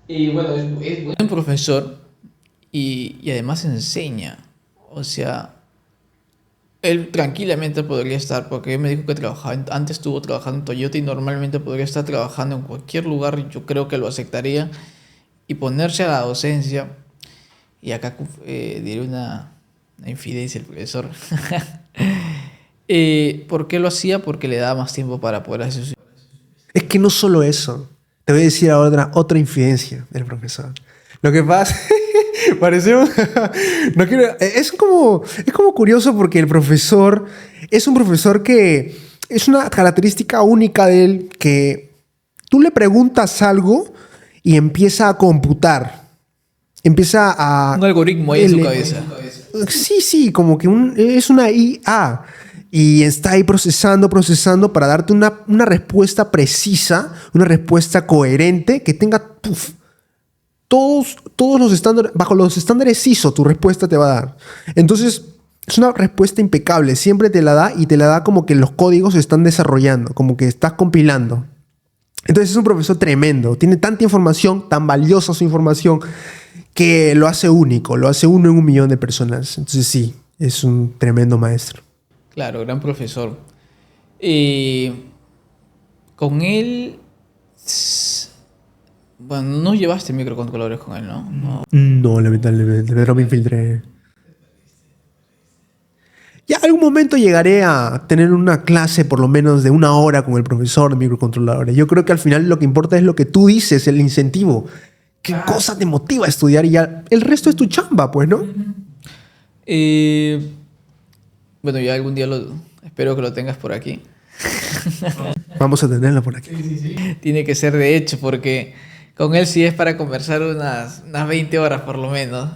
Y bueno, es buen profesor y además enseña. O sea, él tranquilamente podría estar, porque él me dijo que antes estuvo trabajando en Toyota y normalmente podría estar trabajando en cualquier lugar, yo creo que lo aceptaría, y ponerse a la docencia. Y acá diré una infidencia el profesor. ¿Por qué lo hacía? Porque le daba más tiempo para poder hacer su... Es que no solo eso. Te voy a decir ahora otra infidencia del profesor. Lo que pasa, parecemos, no quiero, es como curioso porque el profesor es un profesor que es una característica única de él que tú le preguntas algo y empieza a computar, empieza Un a... algoritmo ahí en su cabeza. Sí, como que es una IA y está ahí procesando para darte una respuesta precisa, una respuesta coherente que tenga todos los estándares, bajo los estándares ISO tu respuesta te va a dar. Entonces es una respuesta impecable, siempre te la da y te la da como que los códigos se están desarrollando, como que estás compilando. Entonces es un profesor tremendo, tiene tanta información, tan valiosa su información, que lo hace único, lo hace uno en 1 millón de personas. Entonces sí, es un tremendo maestro. Claro, gran profesor. Eh, con él... Bueno, no llevaste microcontroladores con él, ¿no? No. No, lamentablemente, pero me infiltré. Ya algún momento llegaré a tener una clase por lo menos de 1 hora con el profesor de microcontroladores. Yo creo que al final lo que importa es lo que tú dices, el incentivo. ¿Qué cosa te motiva a estudiar? Y ya el resto es tu chamba, pues, ¿no? Eh, bueno, ya algún día espero que lo tengas por aquí. Vamos a tenerlo por aquí. Tiene que ser de hecho, porque con él sí es para conversar unas 20 horas por lo menos.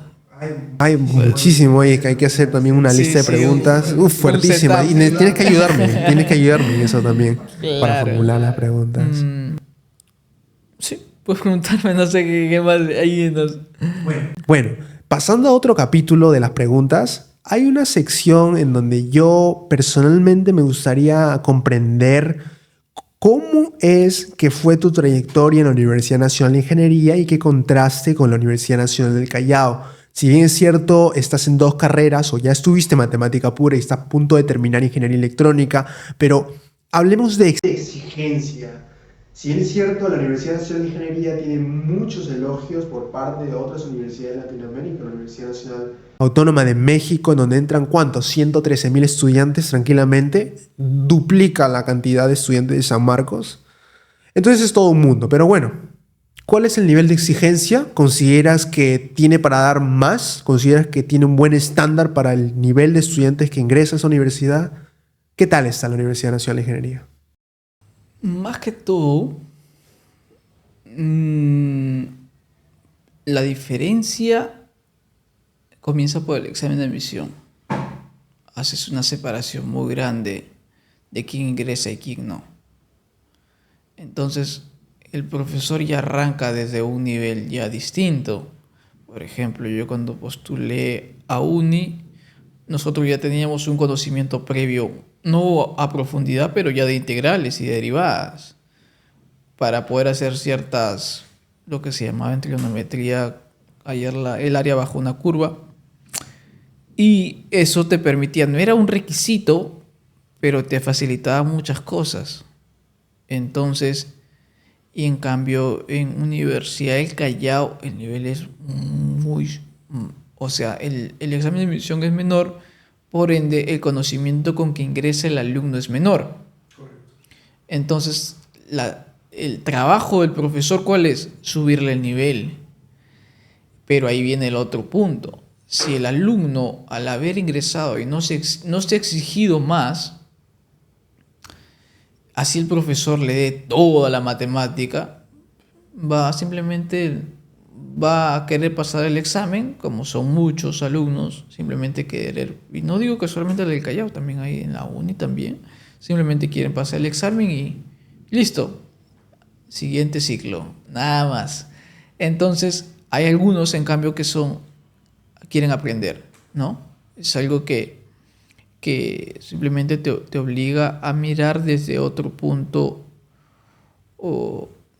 Hay muchísimo ahí que hay que hacer también una Sí, lista de sí, preguntas. un Fuertísima. setup. Y tienes que ayudarme en eso también. Para Claro. formular las preguntas. Sí, puedes preguntarme, no sé qué más ahí Bueno, pasando a otro capítulo de las preguntas, hay una sección en donde yo personalmente me gustaría comprender cómo es que fue tu trayectoria en la Universidad Nacional de Ingeniería y qué contraste con la Universidad Nacional del Callao. Si bien es cierto, estás en 2 carreras o ya estuviste en matemática pura y estás a punto de terminar ingeniería electrónica, pero hablemos de exigencia. Si bien es cierto, la Universidad Nacional de Ingeniería tiene muchos elogios por parte de otras universidades de Latinoamérica, la Universidad Nacional Autónoma de México, en donde entran ¿cuántos? 113,000 estudiantes tranquilamente, duplica la cantidad de estudiantes de San Marcos. Entonces es todo un mundo, pero bueno, ¿cuál es el nivel de exigencia? ¿Consideras que tiene para dar más? ¿Consideras que tiene un buen estándar para el nivel de estudiantes que ingresa a esa universidad? ¿Qué tal está la Universidad Nacional de Ingeniería? Más que todo, mm, la diferencia comienza por el examen de admisión. Haces una separación muy grande de quién ingresa y quién no. Entonces, el profesor ya arranca desde un nivel ya distinto. Por ejemplo, yo cuando postulé a uni, nosotros ya teníamos un conocimiento previo, no a profundidad, pero ya de integrales y derivadas, para poder hacer ciertas, lo que se llamaba en trigonometría, hallar el área bajo una curva. Y eso te permitía, no era un requisito, pero te facilitaba muchas cosas. Entonces, y en cambio, en Universidad del Callao, el nivel es muy... O sea, el examen de admisión es menor, por ende, el conocimiento con que ingresa el alumno es menor. Entonces, el trabajo del profesor, ¿cuál es? Subirle el nivel. Pero ahí viene el otro punto. Si el alumno, al haber ingresado y no se ha exigido más, así el profesor le dé toda la matemática, va a querer pasar el examen, como son muchos alumnos, simplemente querer, y no digo que solamente el del Callao, también hay en la uni también, simplemente quieren pasar el examen y listo, siguiente ciclo, nada más. Entonces, hay algunos, en cambio, quieren aprender, ¿no? Es algo que simplemente te obliga a mirar desde otro punto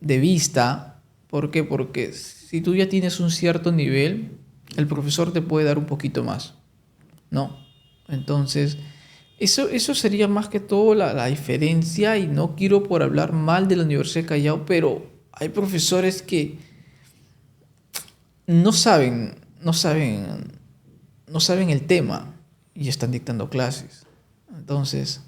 de vista. ¿Por qué? Porque si tú ya tienes un cierto nivel, el profesor te puede dar un poquito más, ¿no? Entonces, eso sería más que todo la diferencia, y no quiero por hablar mal de la Universidad de Callao, pero hay profesores que no saben el tema y están dictando clases. Entonces,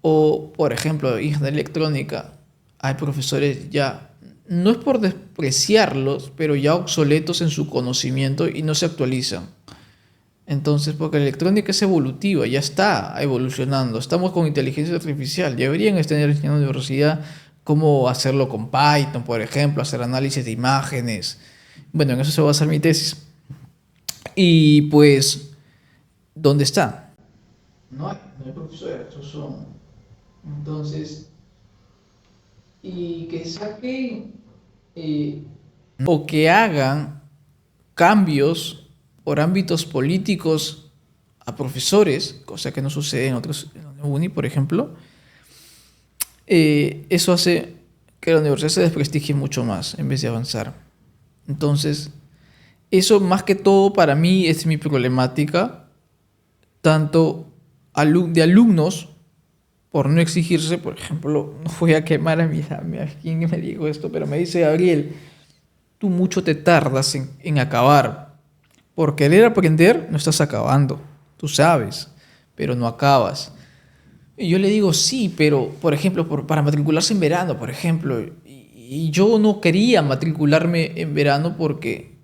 o por ejemplo, ingeniería electrónica, hay profesores ya no es por despreciarlos, pero ya obsoletos en su conocimiento y no se actualizan. Entonces, porque la electrónica es evolutiva, ya está evolucionando. Estamos con inteligencia artificial. Ya deberían estar en la universidad cómo hacerlo con Python, por ejemplo, hacer análisis de imágenes. Bueno, en eso se va a hacer mi tesis. Y pues, ¿dónde está? No hay profesores, esos son. Entonces, y que saquen o que hagan cambios por ámbitos políticos a profesores, cosa que no sucede en otros, en la uni, por ejemplo, eso hace que la universidad se desprestigie mucho más en vez de avanzar. Entonces, eso más que todo para mí es mi problemática, tanto de alumnos por no exigirse. Por ejemplo, no voy a quemar a quien me dijo esto, pero me dice: Gabriel, tú mucho te tardas en acabar. Por querer aprender no estás acabando, tú sabes, pero no acabas. Y yo le digo: sí, pero por ejemplo, para matricularse en verano, por ejemplo, y yo no quería matricularme en verano porque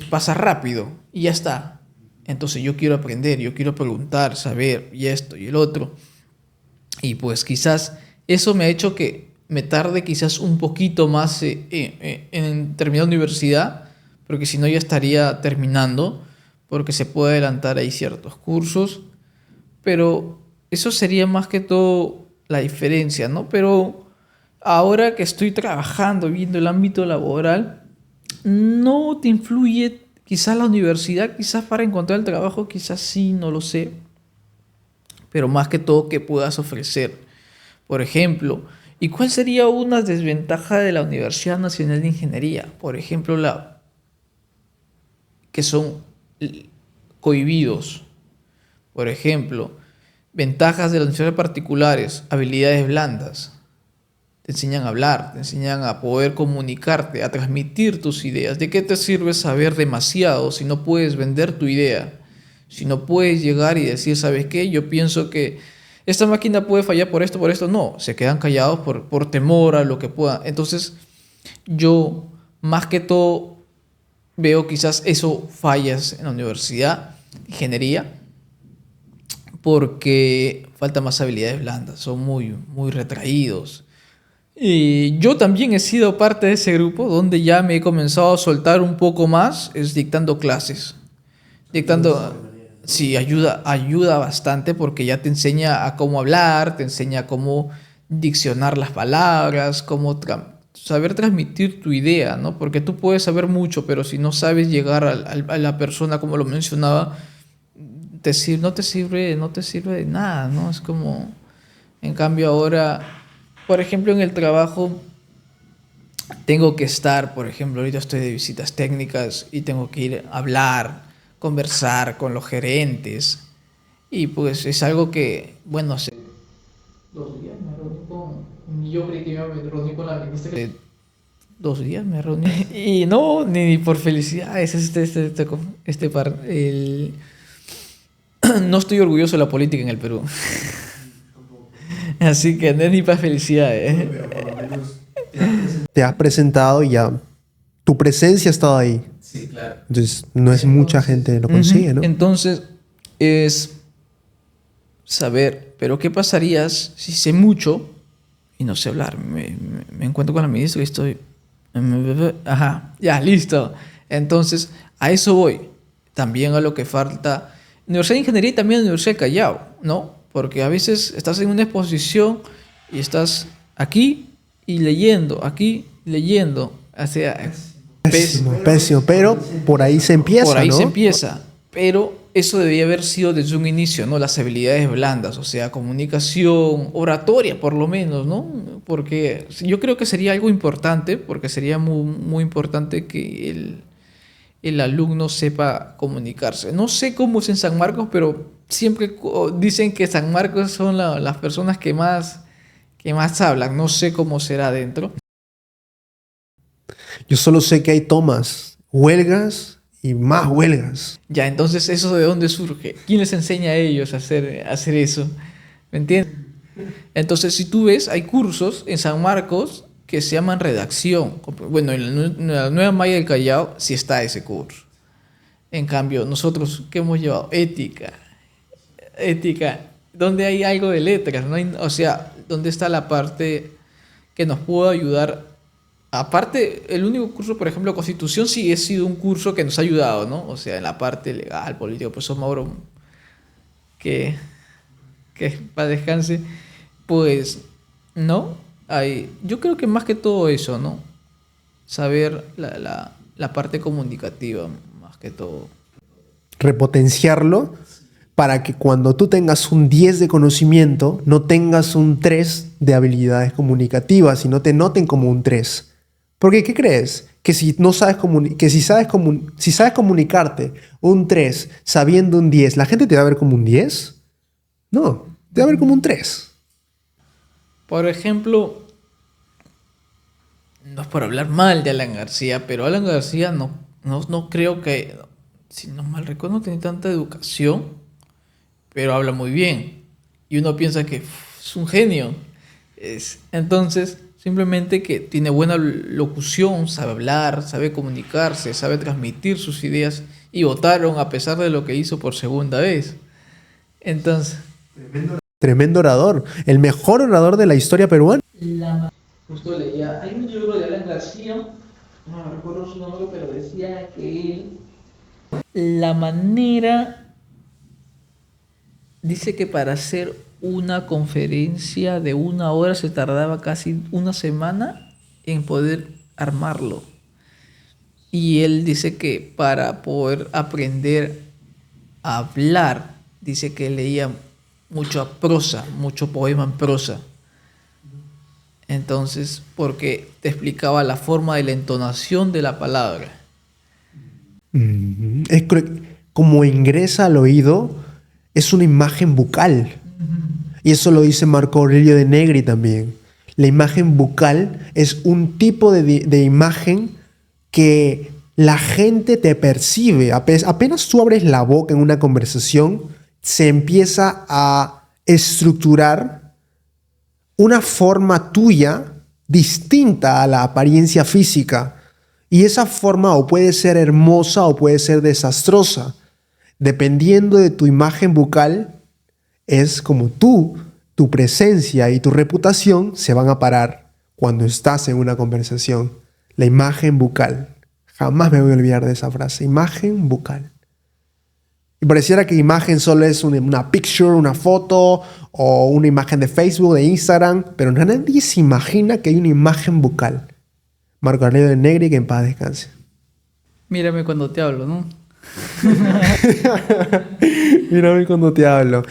pasa rápido y ya está. Entonces yo quiero aprender, yo quiero preguntar, saber, y esto y el otro. Y pues quizás eso me ha hecho que me tarde quizás un poquito más en terminar la universidad, porque si no ya estaría terminando, porque se puede adelantar ahí ciertos cursos, pero eso sería más que todo la diferencia, ¿no? Pero ahora que estoy trabajando, viendo el ámbito laboral, no te influye quizás la universidad, quizás para encontrar el trabajo, quizás sí, no lo sé, pero más que todo que puedas ofrecer. Por ejemplo, ¿y cuál sería una desventaja de la Universidad Nacional de Ingeniería? Por ejemplo, que son cohibidos. Por ejemplo, ventajas de las universidades particulares: habilidades blandas. Te enseñan a hablar, te enseñan a poder comunicarte, a transmitir tus ideas. ¿De qué te sirve saber demasiado si no puedes vender tu idea? Si no puedes llegar y decir: ¿sabes qué? Yo pienso que esta máquina puede fallar por esto, por esto. No, se quedan callados por temor a lo que pueda. Entonces, yo más que todo veo quizás eso fallas en la universidad de ingeniería, porque faltan más habilidades blandas, son muy, muy retraídos. Y yo también he sido parte de ese grupo donde ya me he comenzado a soltar un poco más, es dictando clases. Dictando, sí, ayuda bastante, porque ya te enseña a cómo hablar, te enseña a cómo diccionar las palabras, cómo saber transmitir tu idea, ¿no? Porque tú puedes saber mucho, pero si no sabes llegar a la persona, como lo mencionaba, no te sirve de nada, ¿no? Es como, en cambio ahora, por ejemplo, en el trabajo tengo que estar, por ejemplo, ahorita estoy de visitas técnicas y tengo que ir a hablar, conversar con los gerentes, y pues es algo que, bueno, 2 días me reuní yo creí que iba a reunir con la ministra. 2 días me reuní y no, ni por felicidades, no estoy orgulloso de la política en el Perú. Así que no es ni para felicidades. Te has presentado y ya tu presencia ha estado ahí. Sí, claro. Entonces, no es mucha gente lo consigue, ¿no? Entonces, es saber, pero ¿qué pasaría si sé mucho y no sé hablar? Me encuentro con la ministra y estoy... Ajá, ya, listo. Entonces, a eso voy. También a lo que falta... Universidad de Ingeniería y también Universidad de Callao, ¿no? Porque a veces estás en una exposición y estás aquí y leyendo, aquí leyendo. O sea, Pésimo, pero por ahí se empieza, por ahí ¿no? se empieza, pero eso debía haber sido desde un inicio, ¿no? Las habilidades blandas, o sea, comunicación, oratoria por lo menos, ¿no? Porque yo creo que sería algo importante, porque sería muy, muy importante que el alumno sepa comunicarse. No sé cómo es en San Marcos, pero siempre dicen que San Marcos son las personas que más hablan. No sé cómo será adentro. Yo solo sé que hay tomas, huelgas y más huelgas. Ya, entonces, ¿eso de dónde surge? ¿Quién les enseña a ellos a hacer eso? ¿Me entiendes? Entonces, si tú ves, hay cursos en San Marcos que se llaman redacción. Bueno, en la Nueva Maya del Callao sí está ese curso. En cambio, nosotros, ¿qué hemos llevado? Ética, donde hay algo de letras, ¿no? O sea, ¿dónde está la parte que nos puede ayudar? Aparte, el único curso, por ejemplo, Constitución, sí ha sido un curso que nos ha ayudado, ¿no? O sea, en la parte legal, política, profesor Mauro, que para descanse, pues, ¿no? Yo creo que más que todo eso, ¿no? Saber la parte comunicativa, más que todo. Repotenciarlo para que cuando tú tengas un 10 de conocimiento, no tengas un 3 de habilidades comunicativas y no te noten como un 3. Porque, ¿qué crees? Que si no sabes si sabes comunicarte un 3 sabiendo un 10, ¿la gente te va a ver como un 10? No, te va a ver como un 3. Por ejemplo, no es por hablar mal de Alan García, pero Alan García no creo que, si no mal recuerdo, no tiene tanta educación, pero habla muy bien. Y uno piensa que es un genio. Entonces, simplemente que tiene buena locución, sabe hablar, sabe comunicarse, sabe transmitir sus ideas, y votaron a pesar de lo que hizo por segunda vez. Entonces, Tremendo orador, el mejor orador de la historia peruana. justo leía, hay un libro de Alan García, no me recuerdo su nombre, pero decía que él, la manera, dice que para hacer una conferencia de 1 hora se tardaba casi una semana en poder armarlo. Y él dice que para poder aprender a hablar, dice que leía mucha prosa, mucho poema en prosa. Entonces, porque te explicaba la forma de la entonación de la palabra. Como ingresa al oído, es una imagen bucal. Y eso lo dice Marco Aurelio de Negri también. La imagen bucal es un tipo de imagen que la gente te percibe. Apenas tú abres la boca en una conversación, se empieza a estructurar una forma tuya distinta a la apariencia física. Y esa forma o puede ser hermosa o puede ser desastrosa. Dependiendo de tu imagen bucal, es como tu presencia y tu reputación se van a parar cuando estás en una conversación. La imagen bucal. Jamás me voy a olvidar de esa frase. Imagen bucal. Y pareciera que imagen solo es una picture, una foto o una imagen de Facebook, de Instagram, pero nadie se imagina que hay una imagen bucal. Marco Aurelio de Negri, que en paz descanse. Mírame cuando te hablo, ¿no? Mírame cuando te hablo.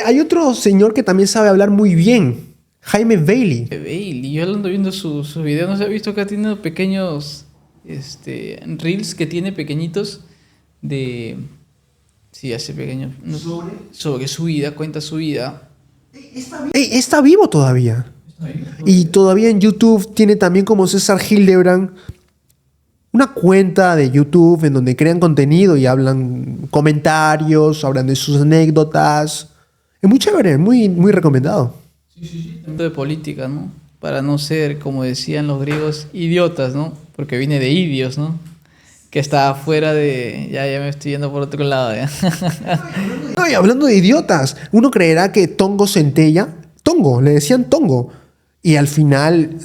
Hay otro señor que también sabe hablar muy bien, Jaime Bailey. Bailey, yo ando viendo sus videos, no se ha visto que ha tenido pequeños reels que tiene pequeñitos de... Sí, hace pequeños... Sobre su vida, cuenta su vida. Está vivo todavía. Y todavía en YouTube tiene también, como César Hildebrand, una cuenta de YouTube en donde crean contenido y hablan comentarios, hablan de sus anécdotas. Es muy chévere, muy, muy recomendado. Sí. De política, ¿no? Para no ser, como decían los griegos, idiotas, ¿no? Porque viene de idios, ¿no? Que está fuera de... Ya me estoy yendo por otro lado, ¿ya? No, y hablando de idiotas, uno creerá que Tongo Centella... Tongo, le decían Tongo. Y al final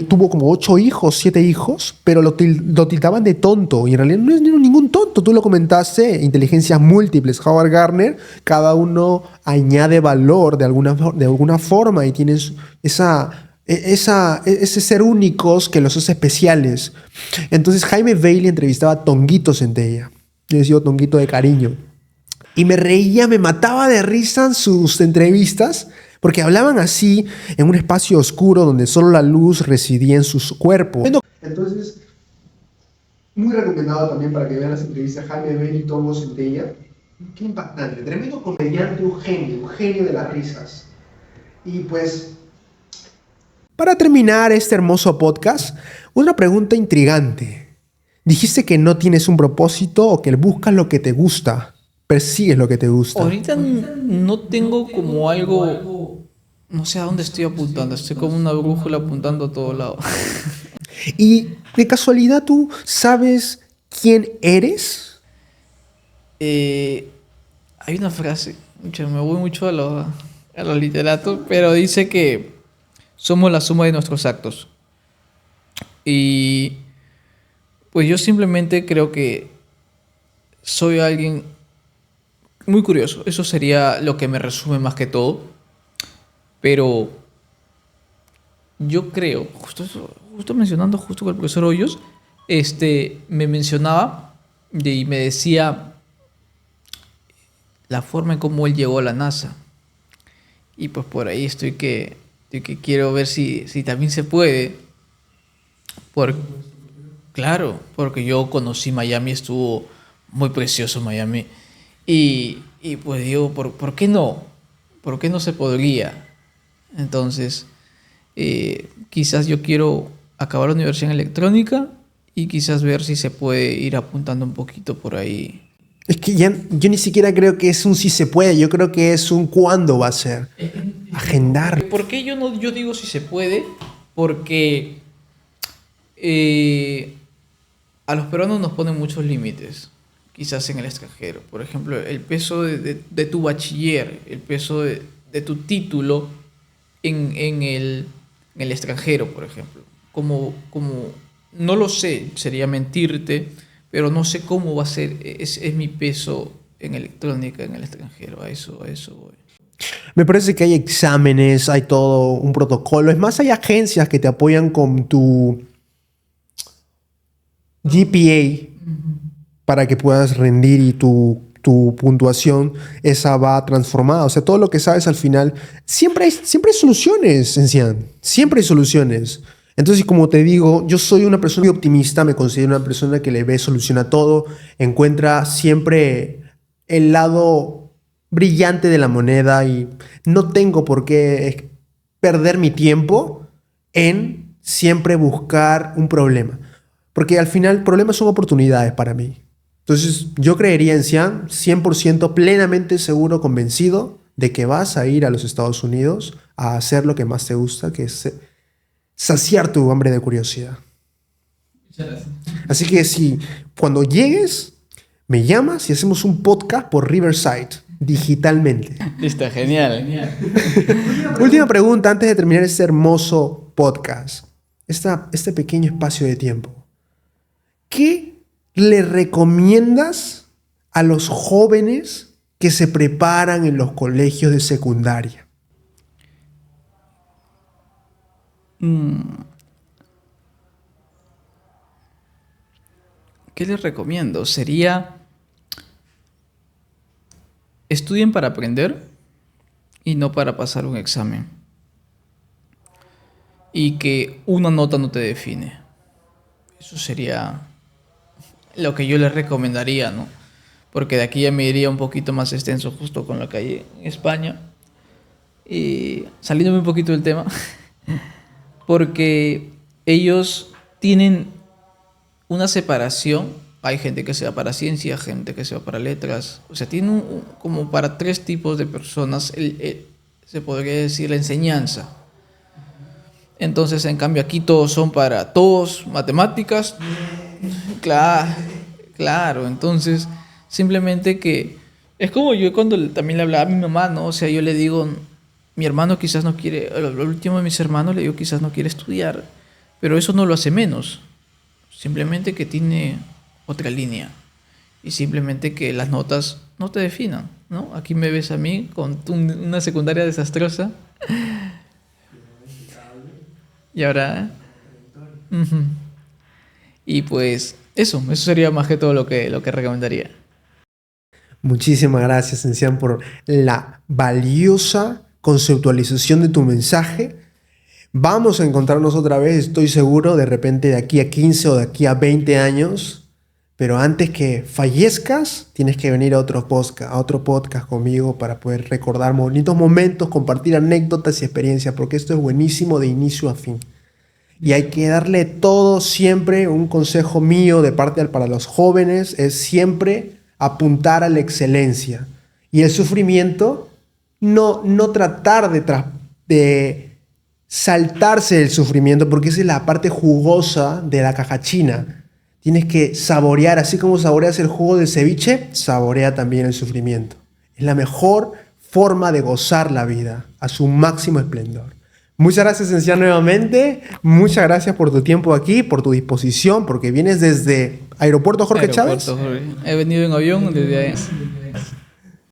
tuvo como 8 hijos, 7 hijos, pero lo tildaban de tonto. Y en realidad no es ningún tonto. Tú lo comentaste, inteligencias múltiples. Howard Gardner, cada uno añade valor de alguna forma y tienes ese ser únicos que los hace especiales. Entonces Jaime Bailey entrevistaba a Tonguito Centella. Yo decía Tonguito de cariño. Y me reía, me mataba de risa en sus entrevistas, porque hablaban así en un espacio oscuro donde solo la luz residía en sus cuerpos. Entonces, muy recomendado también para que vean las entrevistas de Jaime Bailey y Tongo Centella. Qué impactante, tremendo comediante, un genio de las risas. Y pues, para terminar este hermoso podcast, una pregunta intrigante. Dijiste que no tienes un propósito o que buscas lo que te gusta. Persigues lo que te gusta. Ahorita no tengo como algo no sé a dónde estoy apuntando, estoy como una brújula apuntando a todo lado. Y de casualidad, ¿tú sabes quién eres? Hay una frase, me voy mucho a los literatos, pero dice que somos la suma de nuestros actos. Y pues yo simplemente creo que soy alguien muy curioso. Eso sería lo que me resume más que todo. Pero yo creo, justo mencionando justo con el profesor Hoyos, me mencionaba y me decía la forma en cómo él llegó a la NASA. Y pues por ahí estoy que quiero ver si también se puede. Por, claro, porque yo conocí Miami, estuvo muy precioso Miami. Y pues digo, ¿por qué no? ¿Por qué no se podría? Entonces, quizás yo quiero acabar la universidad en electrónica y quizás ver si se puede ir apuntando un poquito por ahí. Es que ya, yo ni siquiera creo que es un si se puede, yo creo que es un cuándo va a ser. Agendar. ¿Por qué yo digo si se puede? Porque a los peruanos nos ponen muchos límites, quizás en el extranjero. Por ejemplo, el peso de tu bachiller, el peso de tu título en el extranjero, por ejemplo. No lo sé, sería mentirte, pero no sé cómo va a ser, es mi peso en electrónica en el extranjero, a eso voy. Me parece que hay exámenes, hay todo un protocolo. Es más, hay agencias que te apoyan con tu GPA para que puedas rendir y tu puntuación esa va transformada. O sea, todo lo que sabes al final, siempre hay soluciones, Encian. Siempre hay soluciones. Entonces, como te digo, yo soy una persona muy optimista, me considero una persona que le ve solución a todo, encuentra siempre el lado brillante de la moneda y no tengo por qué perder mi tiempo en siempre buscar un problema. Porque al final problemas son oportunidades para mí. Entonces yo creería en Cian, 100% plenamente seguro, convencido de que vas a ir a los Estados Unidos a hacer lo que más te gusta, que es saciar tu hambre de curiosidad. Muchas gracias. Así que si cuando llegues, me llamas y hacemos un podcast por Riverside, digitalmente. Listo, genial. Última pregunta antes de terminar este hermoso podcast. Este pequeño espacio de tiempo. ¿Qué le recomiendas a los jóvenes que se preparan en los colegios de secundaria? ¿Qué les recomiendo? Sería estudien para aprender y no para pasar un examen. Y que una nota no te define. Eso sería lo que yo les recomendaría, ¿no? Porque de aquí ya me iría un poquito más extenso justo con lo que hay en España. Y saliéndome un poquito del tema, porque ellos tienen una separación. Hay gente que se va para ciencia, gente que se va para letras. O sea, tienen como para tres tipos de personas, se podría decir, la enseñanza. Entonces, en cambio, aquí todos son para todos matemáticas. Claro. Entonces, simplemente que es como yo cuando también le hablaba a mi mamá, ¿no? O sea, yo le digo, mi hermano quizás no quiere, el último de mis hermanos le digo quizás no quiere estudiar, pero eso no lo hace menos. Simplemente que tiene otra línea y simplemente que las notas no te definan, ¿no? Aquí me ves a mí con una secundaria desastrosa. Y ahora... Uh-huh. Y pues eso sería más que todo lo que recomendaría. Muchísimas gracias, Encian, por la valiosa conceptualización de tu mensaje. Vamos a encontrarnos otra vez, estoy seguro, de repente de aquí a 15 o de aquí a 20 años. Pero antes que fallezcas, tienes que venir a otro podcast conmigo para poder recordar bonitos momentos, compartir anécdotas y experiencias, porque esto es buenísimo de inicio a fin. Y hay que darle todo siempre, un consejo mío de parte para los jóvenes, es siempre apuntar a la excelencia. Y el sufrimiento, no tratar de saltarse el sufrimiento, porque esa es la parte jugosa de la cajachina. Tienes que saborear, así como saboreas el jugo del ceviche, saborea también el sufrimiento. Es la mejor forma de gozar la vida a su máximo esplendor. Muchas gracias, Enciano, nuevamente. Muchas gracias por tu tiempo aquí, por tu disposición, porque vienes desde Aeropuerto Jorge Chávez. He venido en avión desde ahí.